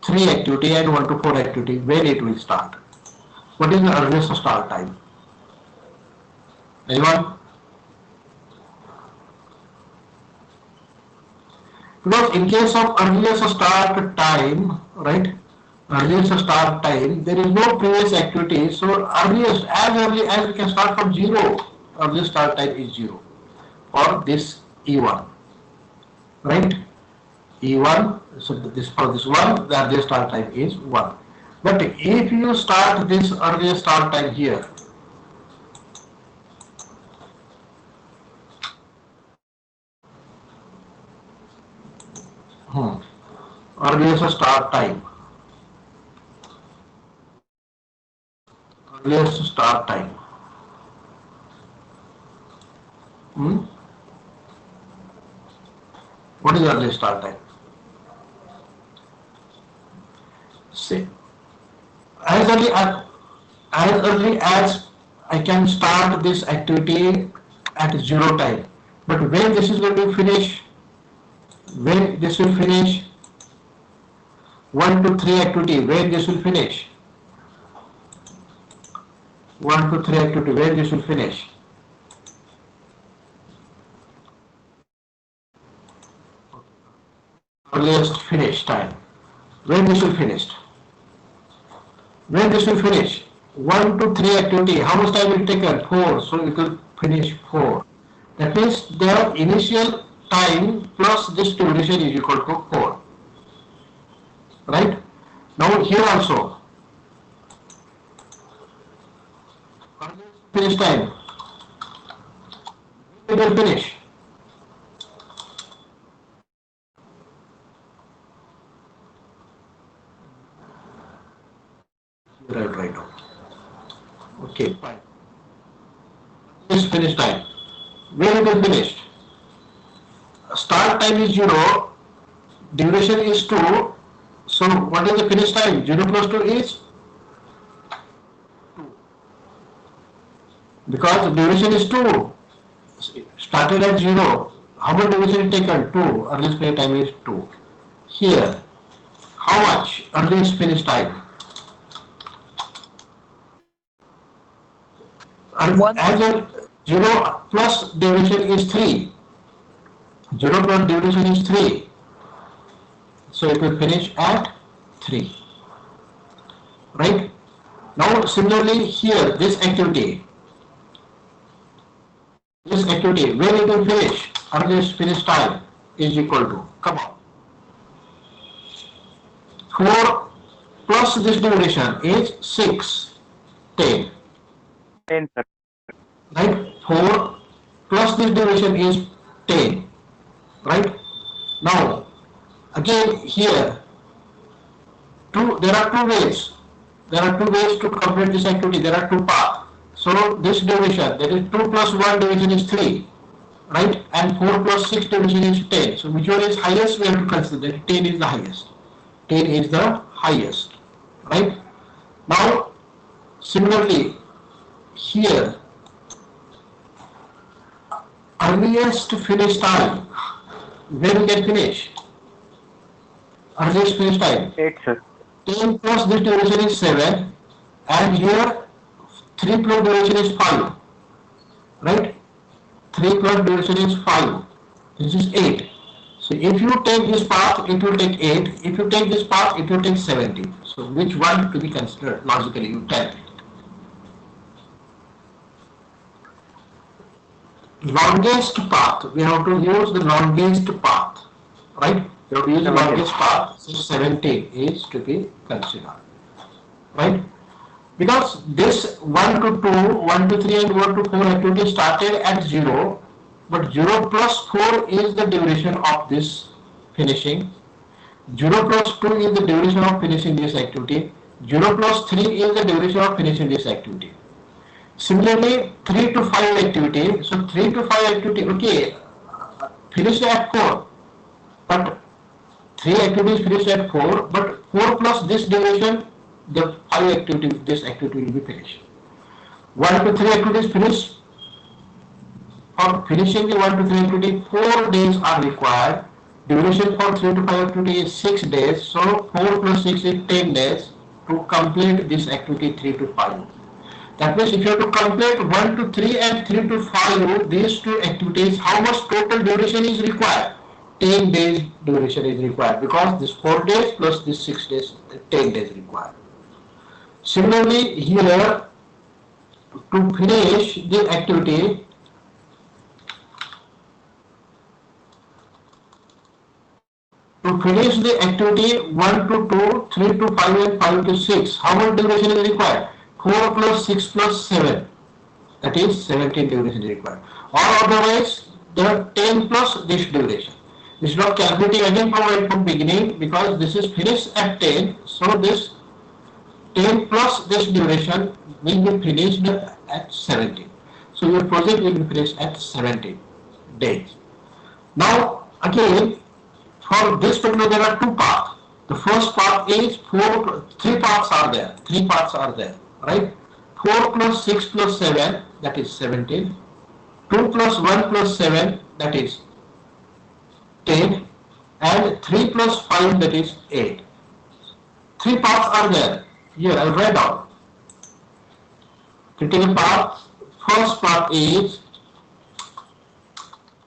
3 activity and 1 to 4 activity, when it will start. What is the earliest start time? Anyone? Because in case of earliest start time, right? Earliest start time, there is no previous activity, so earliest, as early as we can start from 0, earliest start time is 0 for this E1, right? E1, so this for this one, the earliest start time is 1. But if you start this earliest start time here, earliest start time, earliest start time. What is earliest start time? Say, as early as I can start this activity at 0 time. But when this is going to finish, when this will finish, 1 to 3 activity, when this will finish, 1 to 3 activity, when this will finish. Earliest finish time, when this will finish. When this will finish, 1 to 3 activity, how much time will take? 4, so it will finish 4. That means their initial time plus this duration is equal to 4. Right? Now here also, finish time, it will finish. Right now. Okay, fine. This finish time. When it will finish? Start time is 0, duration is 2. So what is the finish time? 0 plus 2 is 2. Because the duration is 2. Started at 0. How much duration is taken? 2. Earliest finish time is 2. Here, how much earliest finish time? One. As a 0 plus duration is 3. 0 plus duration is 3. So it will finish at 3. Right? Now similarly here, this activity, when it will finish, earliest finish time is equal to, come on, 4 plus this duration is 6, 10. 10, sir. Right? 4 plus this duration is 10. Right? Now, again here, there are two ways. There are two ways to complete this activity. There are two paths. So this duration, that is 2 plus 1 division is 3. Right? And 4 plus 6 division is 10. So which one is highest? We have to consider that 10 is the highest. 10 is the highest. Right? Now, similarly, here, earliest finish time, when we can finish? Earliest finish time. 8, sir. 10 plus this duration is 7, and here 3 plus duration is 5. Right? 3 plus duration is 5. This is 8. So if you take this path, it will take 8. If you take this path, it will take 17. So which one to be considered logically? You tell me. Longest path. We have to use the longest path. Right? We have to use the longest path. So 17 is to be considered. Right? Because this 1 to 2, 1 to 3 and 1 to 4 activity started at 0, but 0 plus 4 is the duration of this finishing. 0 plus 2 is the duration of finishing this activity. 0 plus 3 is the duration of finishing this activity. Similarly, 3 to 5 activity. So 3 to 5 activity, okay, finished at 4, but 3 activities finished at 4, but 4 plus this duration, the 5 activities, this activity will be finished. 1 to 3 activities finished. For finishing the 1 to 3 activity, 4 days are required. Duration for 3 to 5 activity is 6 days. So 4 plus 6 is 10 days to complete this activity 3 to 5. That means if you have to complete 1 to 3 and 3 to 5, these two activities, how much total duration is required? 10 days duration is required, because this 4 days plus this 6 days, 10 days required. Similarly, here to finish the activity, to finish the activity 1 to 2, 3 to 5 and 5 to 6, how much duration is required? 4 plus 6 plus 7, that is 17 duration is required. Or otherwise, the 10 plus this duration. This is not calculating again from beginning, because this is finished at 10, so this 10 plus this duration will be finished at 17. So your project will be finished at 17 days. Now again, for this particular there are two paths. The first path is 3 paths are there. 3 paths are there, right? 4 plus 6 plus 7, that is 17. 2 plus 1 plus 7, that is 10. And 3 plus 5, that is 8. 3 paths are there. Here I will write down. Critical path. First path is,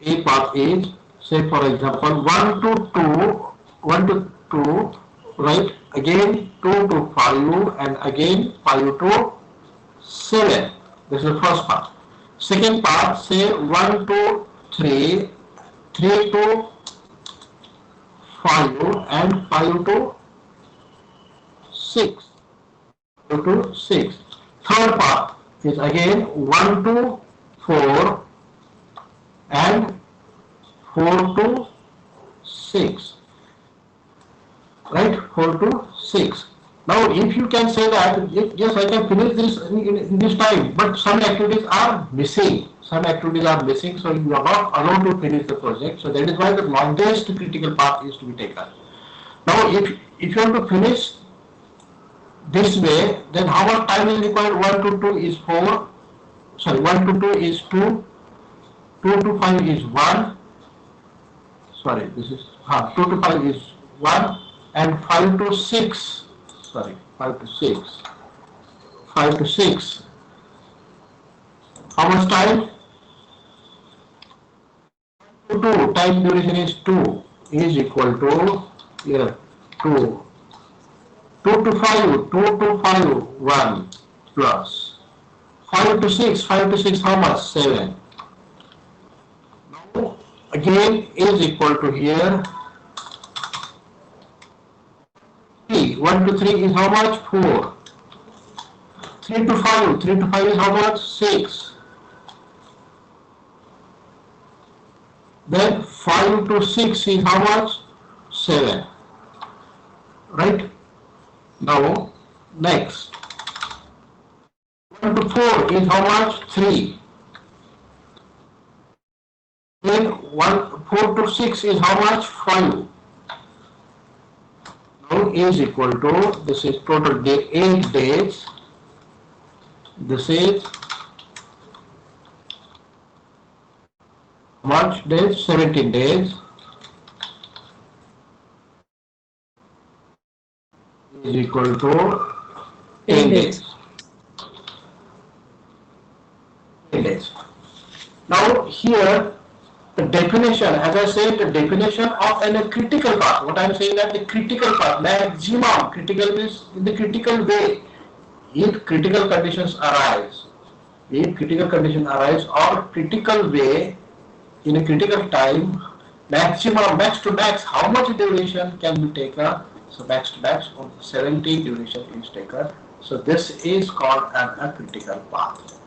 A path is, say for example 1 to 2, right? Again 2 to 5 and again 5 to 7. This is the first path. Second path, say 1 to 3, 3 to 5 and 5 to 6. 5 to 6. Third path is again 1 to 4 and 4 to 6. Right? 4 to 6. Now, if you can say that, yes, I can finish this in this time, but some activities are missing. Some activities are missing, so you are not allowed to finish the project. So that is why the longest critical path is to be taken. Now, if you want to finish this way, then how much time is required? 1 to 2 is 4. Sorry, 1 to 2 is 2. 2 to 5 is 1. Sorry, this is 2 to 5 is 1, and 5 to 6. Sorry, 5 to 6. 5 to 6. How much time? 2, time duration is 2 is equal to here 2. 2 to 5, 2 to 5, 1 plus 5 to 6, 5 to 6 how much? 7. Now again is equal to here 3. 1 to 3 is how much? 4. 3 to 5, 3 to 5 is how much? 6. Then 5 to 6 is how much? 7. Right? Now, next. 1 to 4 is how much? 3. Then 4 to 6 is how much? 5. Now is equal to, this is total day 8 days. This is March days, 17 days is equal to 10 days. 10 days. Now here the definition, as I said, the definition of a critical path. What I am saying that the critical path, maximum critical means in the critical way. If critical conditions arise, or critical way, in a critical time, maximum, max to max, how much duration can be taken? So max to max on 17 duration is taken. So this is called a critical path.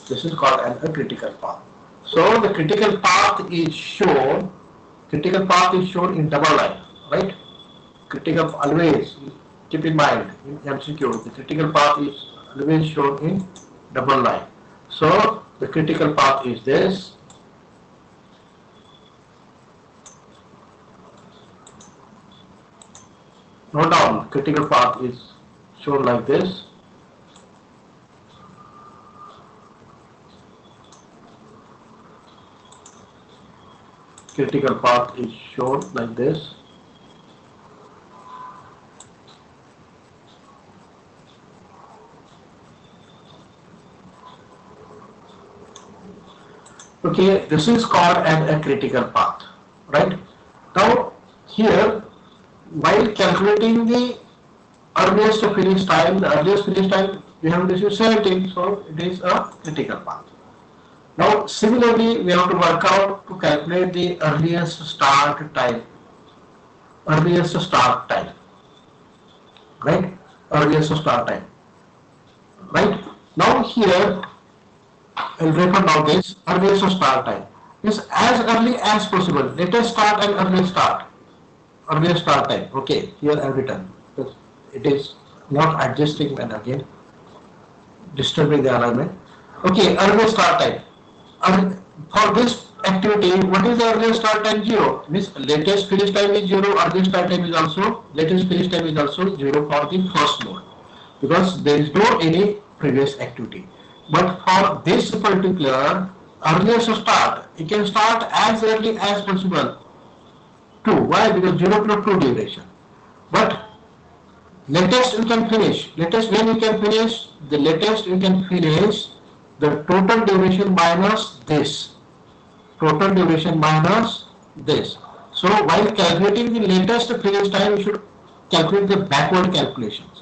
This is called a critical path. So the critical path is shown in double line, right? Critical, always keep in mind in MCQ, the critical path is always shown in double line. So the critical path is this. Note down, critical path is shown like this. Critical path is shown like this. Okay, this is called a critical path, right? Now here, while calculating the earliest finish time, the earliest finish time we have to use 17, so it is a critical path. Now similarly, we have to work out to calculate the earliest start time. Earliest start time, right? Earliest start time, right? Now here, I'll refer now this earliest start time is as early as possible. Let us start an early start. Earliest start time. Okay, here I have written. It is not adjusting when again disturbing the alignment. Okay, earliest start time. For this activity, what is the earliest start time? 0. Means latest finish time is 0. Earliest start time is also, latest finish time is also 0 for the first mode, because there is no any previous activity. But for this particular earliest start, you can start as early as possible. 2. Why? Because 0 plus 2 duration. But latest you can finish. Latest when you can finish? The latest you can finish the total duration minus this. Total duration minus this. So while calculating the latest finish time, you should calculate the backward calculations.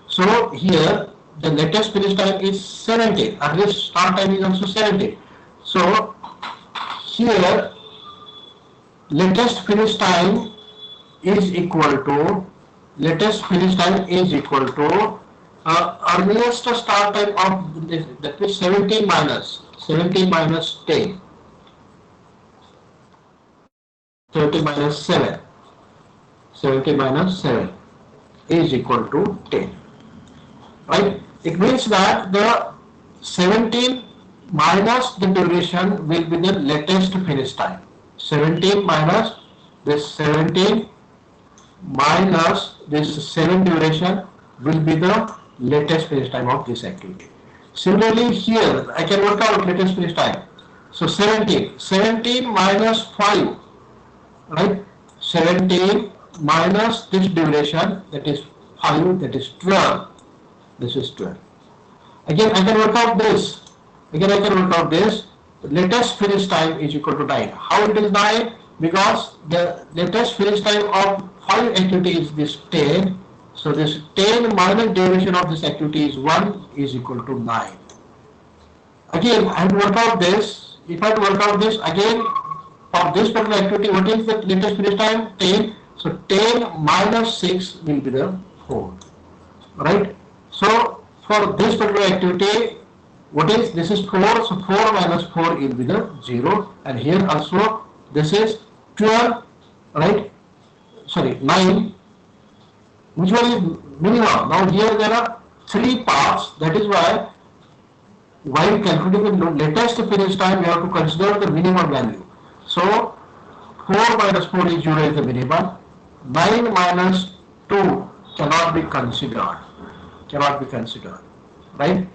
So here the latest finish time is 70. Earliest start time is also 70. So here latest finish time is equal to earliest start time of this, that is 17 minus 10, 70 minus 7, 70 minus 7 is equal to 10, right? It means that the 17 minus the duration will be the latest finish time. 17 minus this 17 minus this 7 duration will be the latest finish time of this activity. Similarly here I can work out latest finish time. So 17 minus 5, right? 17 minus this duration, that is 5, that is 12. This is 12. Again I can work out this. latest finish time is equal to 9. How it is 9? Because the latest finish time of 5 activities is this 10. So this 10 minus duration of this activity is 1 is equal to 9. Again, I have to work out this. If I have to work out this again, for this particular activity, what is the latest finish time? 10. So 10 minus 6 will be the 4. Right? So for this particular activity, what is this is 4, so 4 minus 4 will be the 0, and here also this is 12, right? Sorry, 9. Which one is minimum? Now here there are 3 parts, that is why while calculating the latest finish time, you have to consider the minimum value. So 4 minus 4 is 0 is the minimum. 9 minus 2 cannot be considered. Right?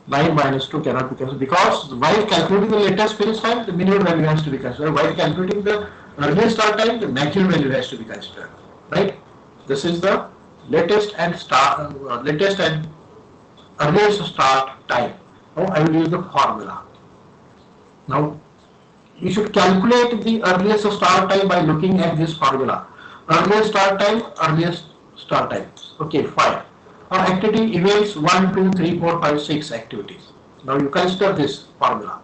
9 minus 2 cannot be considered because while calculating the latest finish time, the minimum value has to be considered. While calculating the earlier start time, the maximum value has to be considered. Right? This is the latest and earliest start time. Now I will use the formula. Now you should calculate the earliest start time by looking at this formula. Earliest start time. Okay, fine. For activity events 1, 2, 3, 4, 5, 6 activities. Now you consider this formula.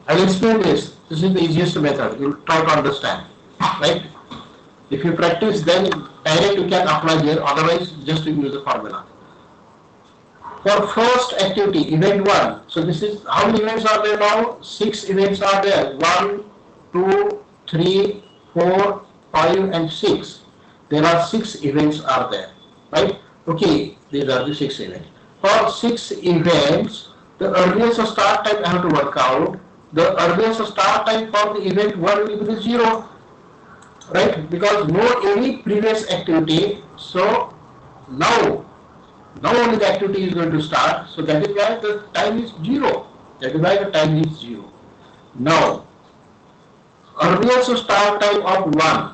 I will explain this. This is the easiest method. You try to understand. Right? If you practice, then direct you can apply here. Otherwise, just use the formula. For first activity, event 1. So this is how many events are there now? 6 events are there. 1, 2, 3, 4, 5, and 6. There are 6 events are there. Right? Okay, these are the 6 events. For 6 events, the earliest start time I have to work out. The earliest start time for the event 1 will be 0. Right? Because no any previous activity. So now only the activity is going to start. So that is why the time is 0. Now, earliest start time of 1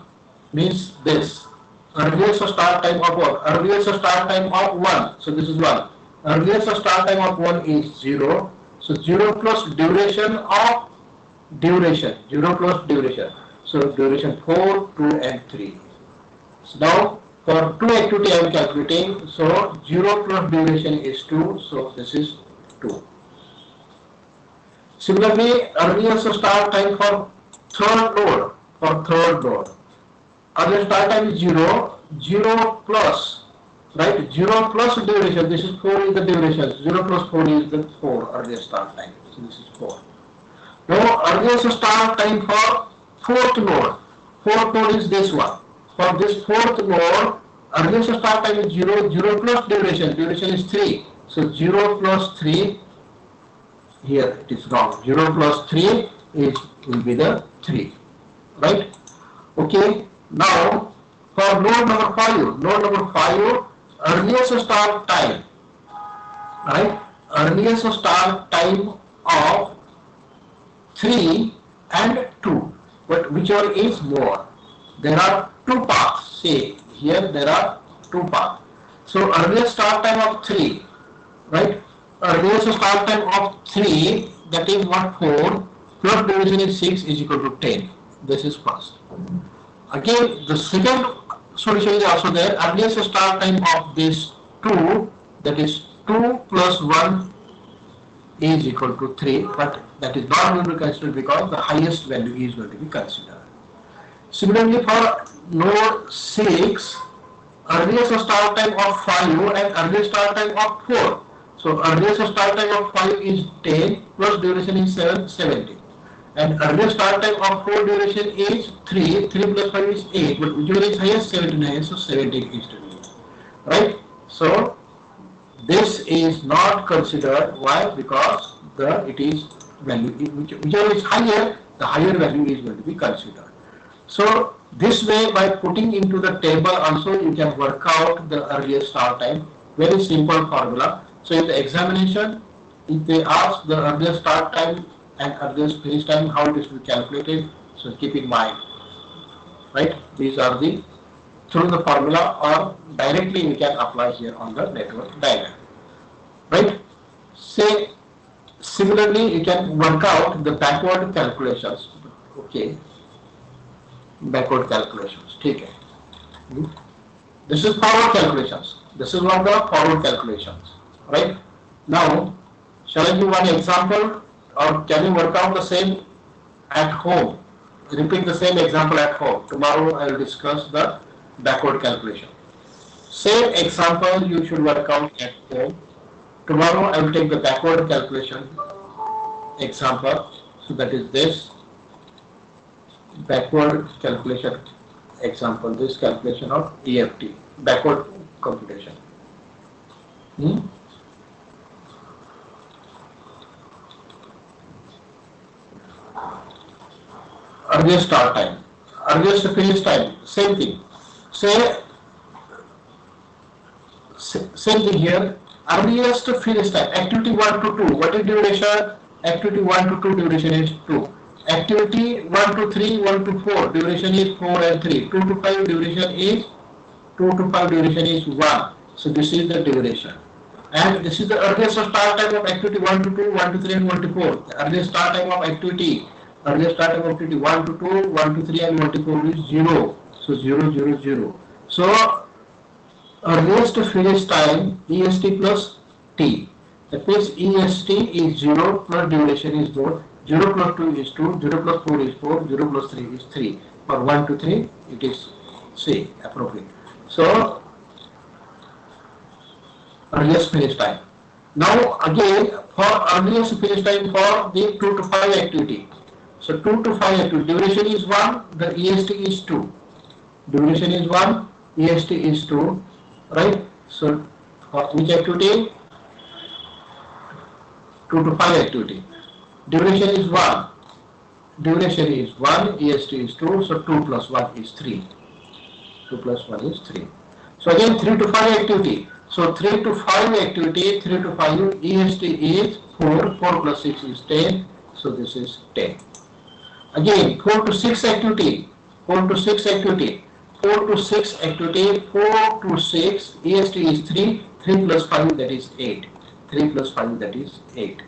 means this. Earliest start time of what? Earliest start time of 1. So this is 1. Earliest start time of 1 is 0. So 0 plus duration of duration. 0 plus duration. So duration 4, 2 and 3. So now for 2 activity I am calculating. So 0 plus duration is 2. So this is 2. Similarly, earliest start time for third node. Earliest start time is 0. 0 plus, right? 0 plus duration. This is 4 is the duration. 0 plus 4 is the 4 earliest start time. So this is 4. Now earliest start time for fourth node. Fourth node is this one. For this fourth node, earliest start time is 0. 0 plus duration. Duration is 3. So 0 plus 3. Here it is wrong. 0 plus 3 will be the 3. Right? Okay. Now for node number 5. Earliest start time. Right? Earliest start time of 3 and 2. But whichever is more. There are 2 paths. Say here there are 2 paths. So earliest start time of 3. Right? Earliest start time of 3, that is what 4 plus duration is 6 is equal to 10. This is first. Again, the second solution is also there. Earliest start time of this 2, that is 2 plus 1 is equal to 3, but that is not going to be considered because the highest value is going to be considered. Similarly, for node 6, earliest start time of 5 and earliest start time of 4. So earliest start time of 5 is 10 plus duration is 17. And earliest start time of 4 duration is 3. 3 plus 5 is 8. But whichever is highest, 17 so 17 is to be. Right? So this is not considered. Why? Because it is value. Whichever is higher, the higher value is going to be considered. So this way, by putting into the table also you can work out the earliest start time. Very simple formula. So in the examination, if they ask the earliest start time and earliest finish time, how it is to be calculated, so keep in mind. Right? These are the through the formula or directly we can apply here on the network diagram. Right? Say Similarly, you can work out the backward calculations. Okay, backward calculations. ठीक है. This is forward calculations. This is one of the forward calculations. Right? Now, shall I give one example, or can you work out the same at home? Repeat the same example at home. Tomorrow I will discuss the backward calculation. Same example you should work out at home. Tomorrow I will take the backward calculation example. So that is this backward calculation example. This calculation of EFT, backward computation. Earliest start time, earliest finish time, same thing. Say same thing here. Earliest finish time, activity 1 to 2. What is duration? Activity 1 to 2 duration is 2. Activity 1 to 3, 1 to 4 duration is 4 and 3. 2 to 5 duration is 1. So this is the duration. And this is the earliest start time of activity 1 to 2, 1 to 3 and 1 to 4. The earliest start time of activity 1 to 2, 1 to 3 and 1 to 4 is 0. So 0, 0, 0. So earliest finish time EST plus T. That means EST is 0 plus duration is 4. 0 plus 2 is 2, 0 plus 4 is 4, 0 plus 3 is 3. For 1 to 3 it is C, appropriate. So earliest finish time. Now again for earliest finish time for the 2 to 5 activity. So 2 to 5 activity, duration is 1, the EST is 2. Duration is 1, EST is 2, right? So for which activity? 2 to 5 activity. Duration is 1. Duration is 1, EST is 2, so 2 plus 1 is 3. 2 plus 1 is 3. So again 3 to 5 activity. So 3 to 5 activity, 3 to 5, EST is 4, 4 plus 6 is 10, so this is 10. Again 4 to 6 activity, 4 to 6 activity, 4 to 6 activity, 4 to 6, EST is 3, 3 plus 5 that is 8, 3 plus 5 that is 8,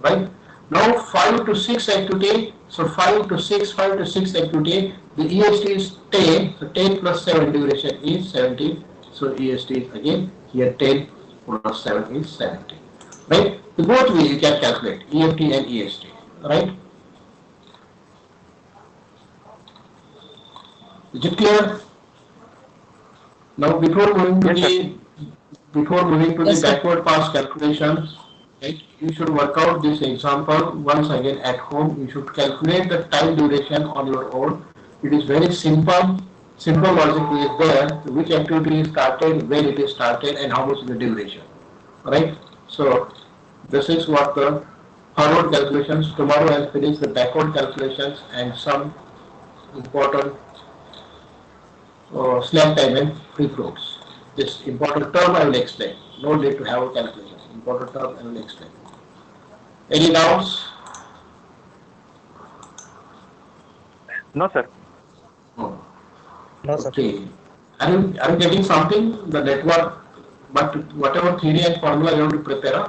right? Now 5 to 6 activity, so 5 to 6 activity, the EST is 10, so 10 plus 7 duration is 17, so EST is again here 10 plus 7 is 17, right? The both way you can calculate EFT and EST, right? Is it clear? Now before moving to Yes, the sir. backward pass calculations, right, you should work out this example once again at home. You should calculate the time duration on your own. It is very simple. Simple logic is there. Which activity is started, when it is started, and how much is the duration. Right? So this is what the forward calculations. Tomorrow I'll finish the backward calculations and some important slack time and free floats. This important term I will explain. No need to have a calculation. Important term I will explain. Any doubts? No, sir. No. No, sir. Okay. Are you getting something? The network, but whatever theory and formula you have to prepare,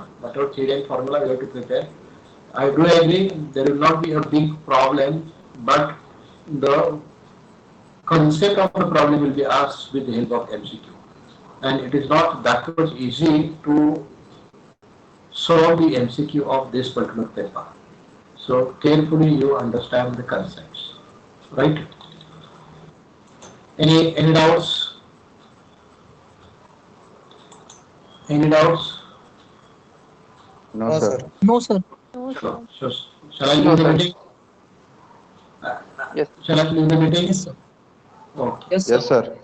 I do agree there will not be a big problem, but the concept of the problem will be asked with the help of MCQ. And it is not that much easy to solve the MCQ of this particular paper. So carefully you understand the concepts, right? Any doubts? Any doubts? No, sir. No, sir. No, sir. So, shall I leave the meeting? Yes. Shall I leave the meeting? Yes, sir. Okay. Yes, Yes, sir. sir.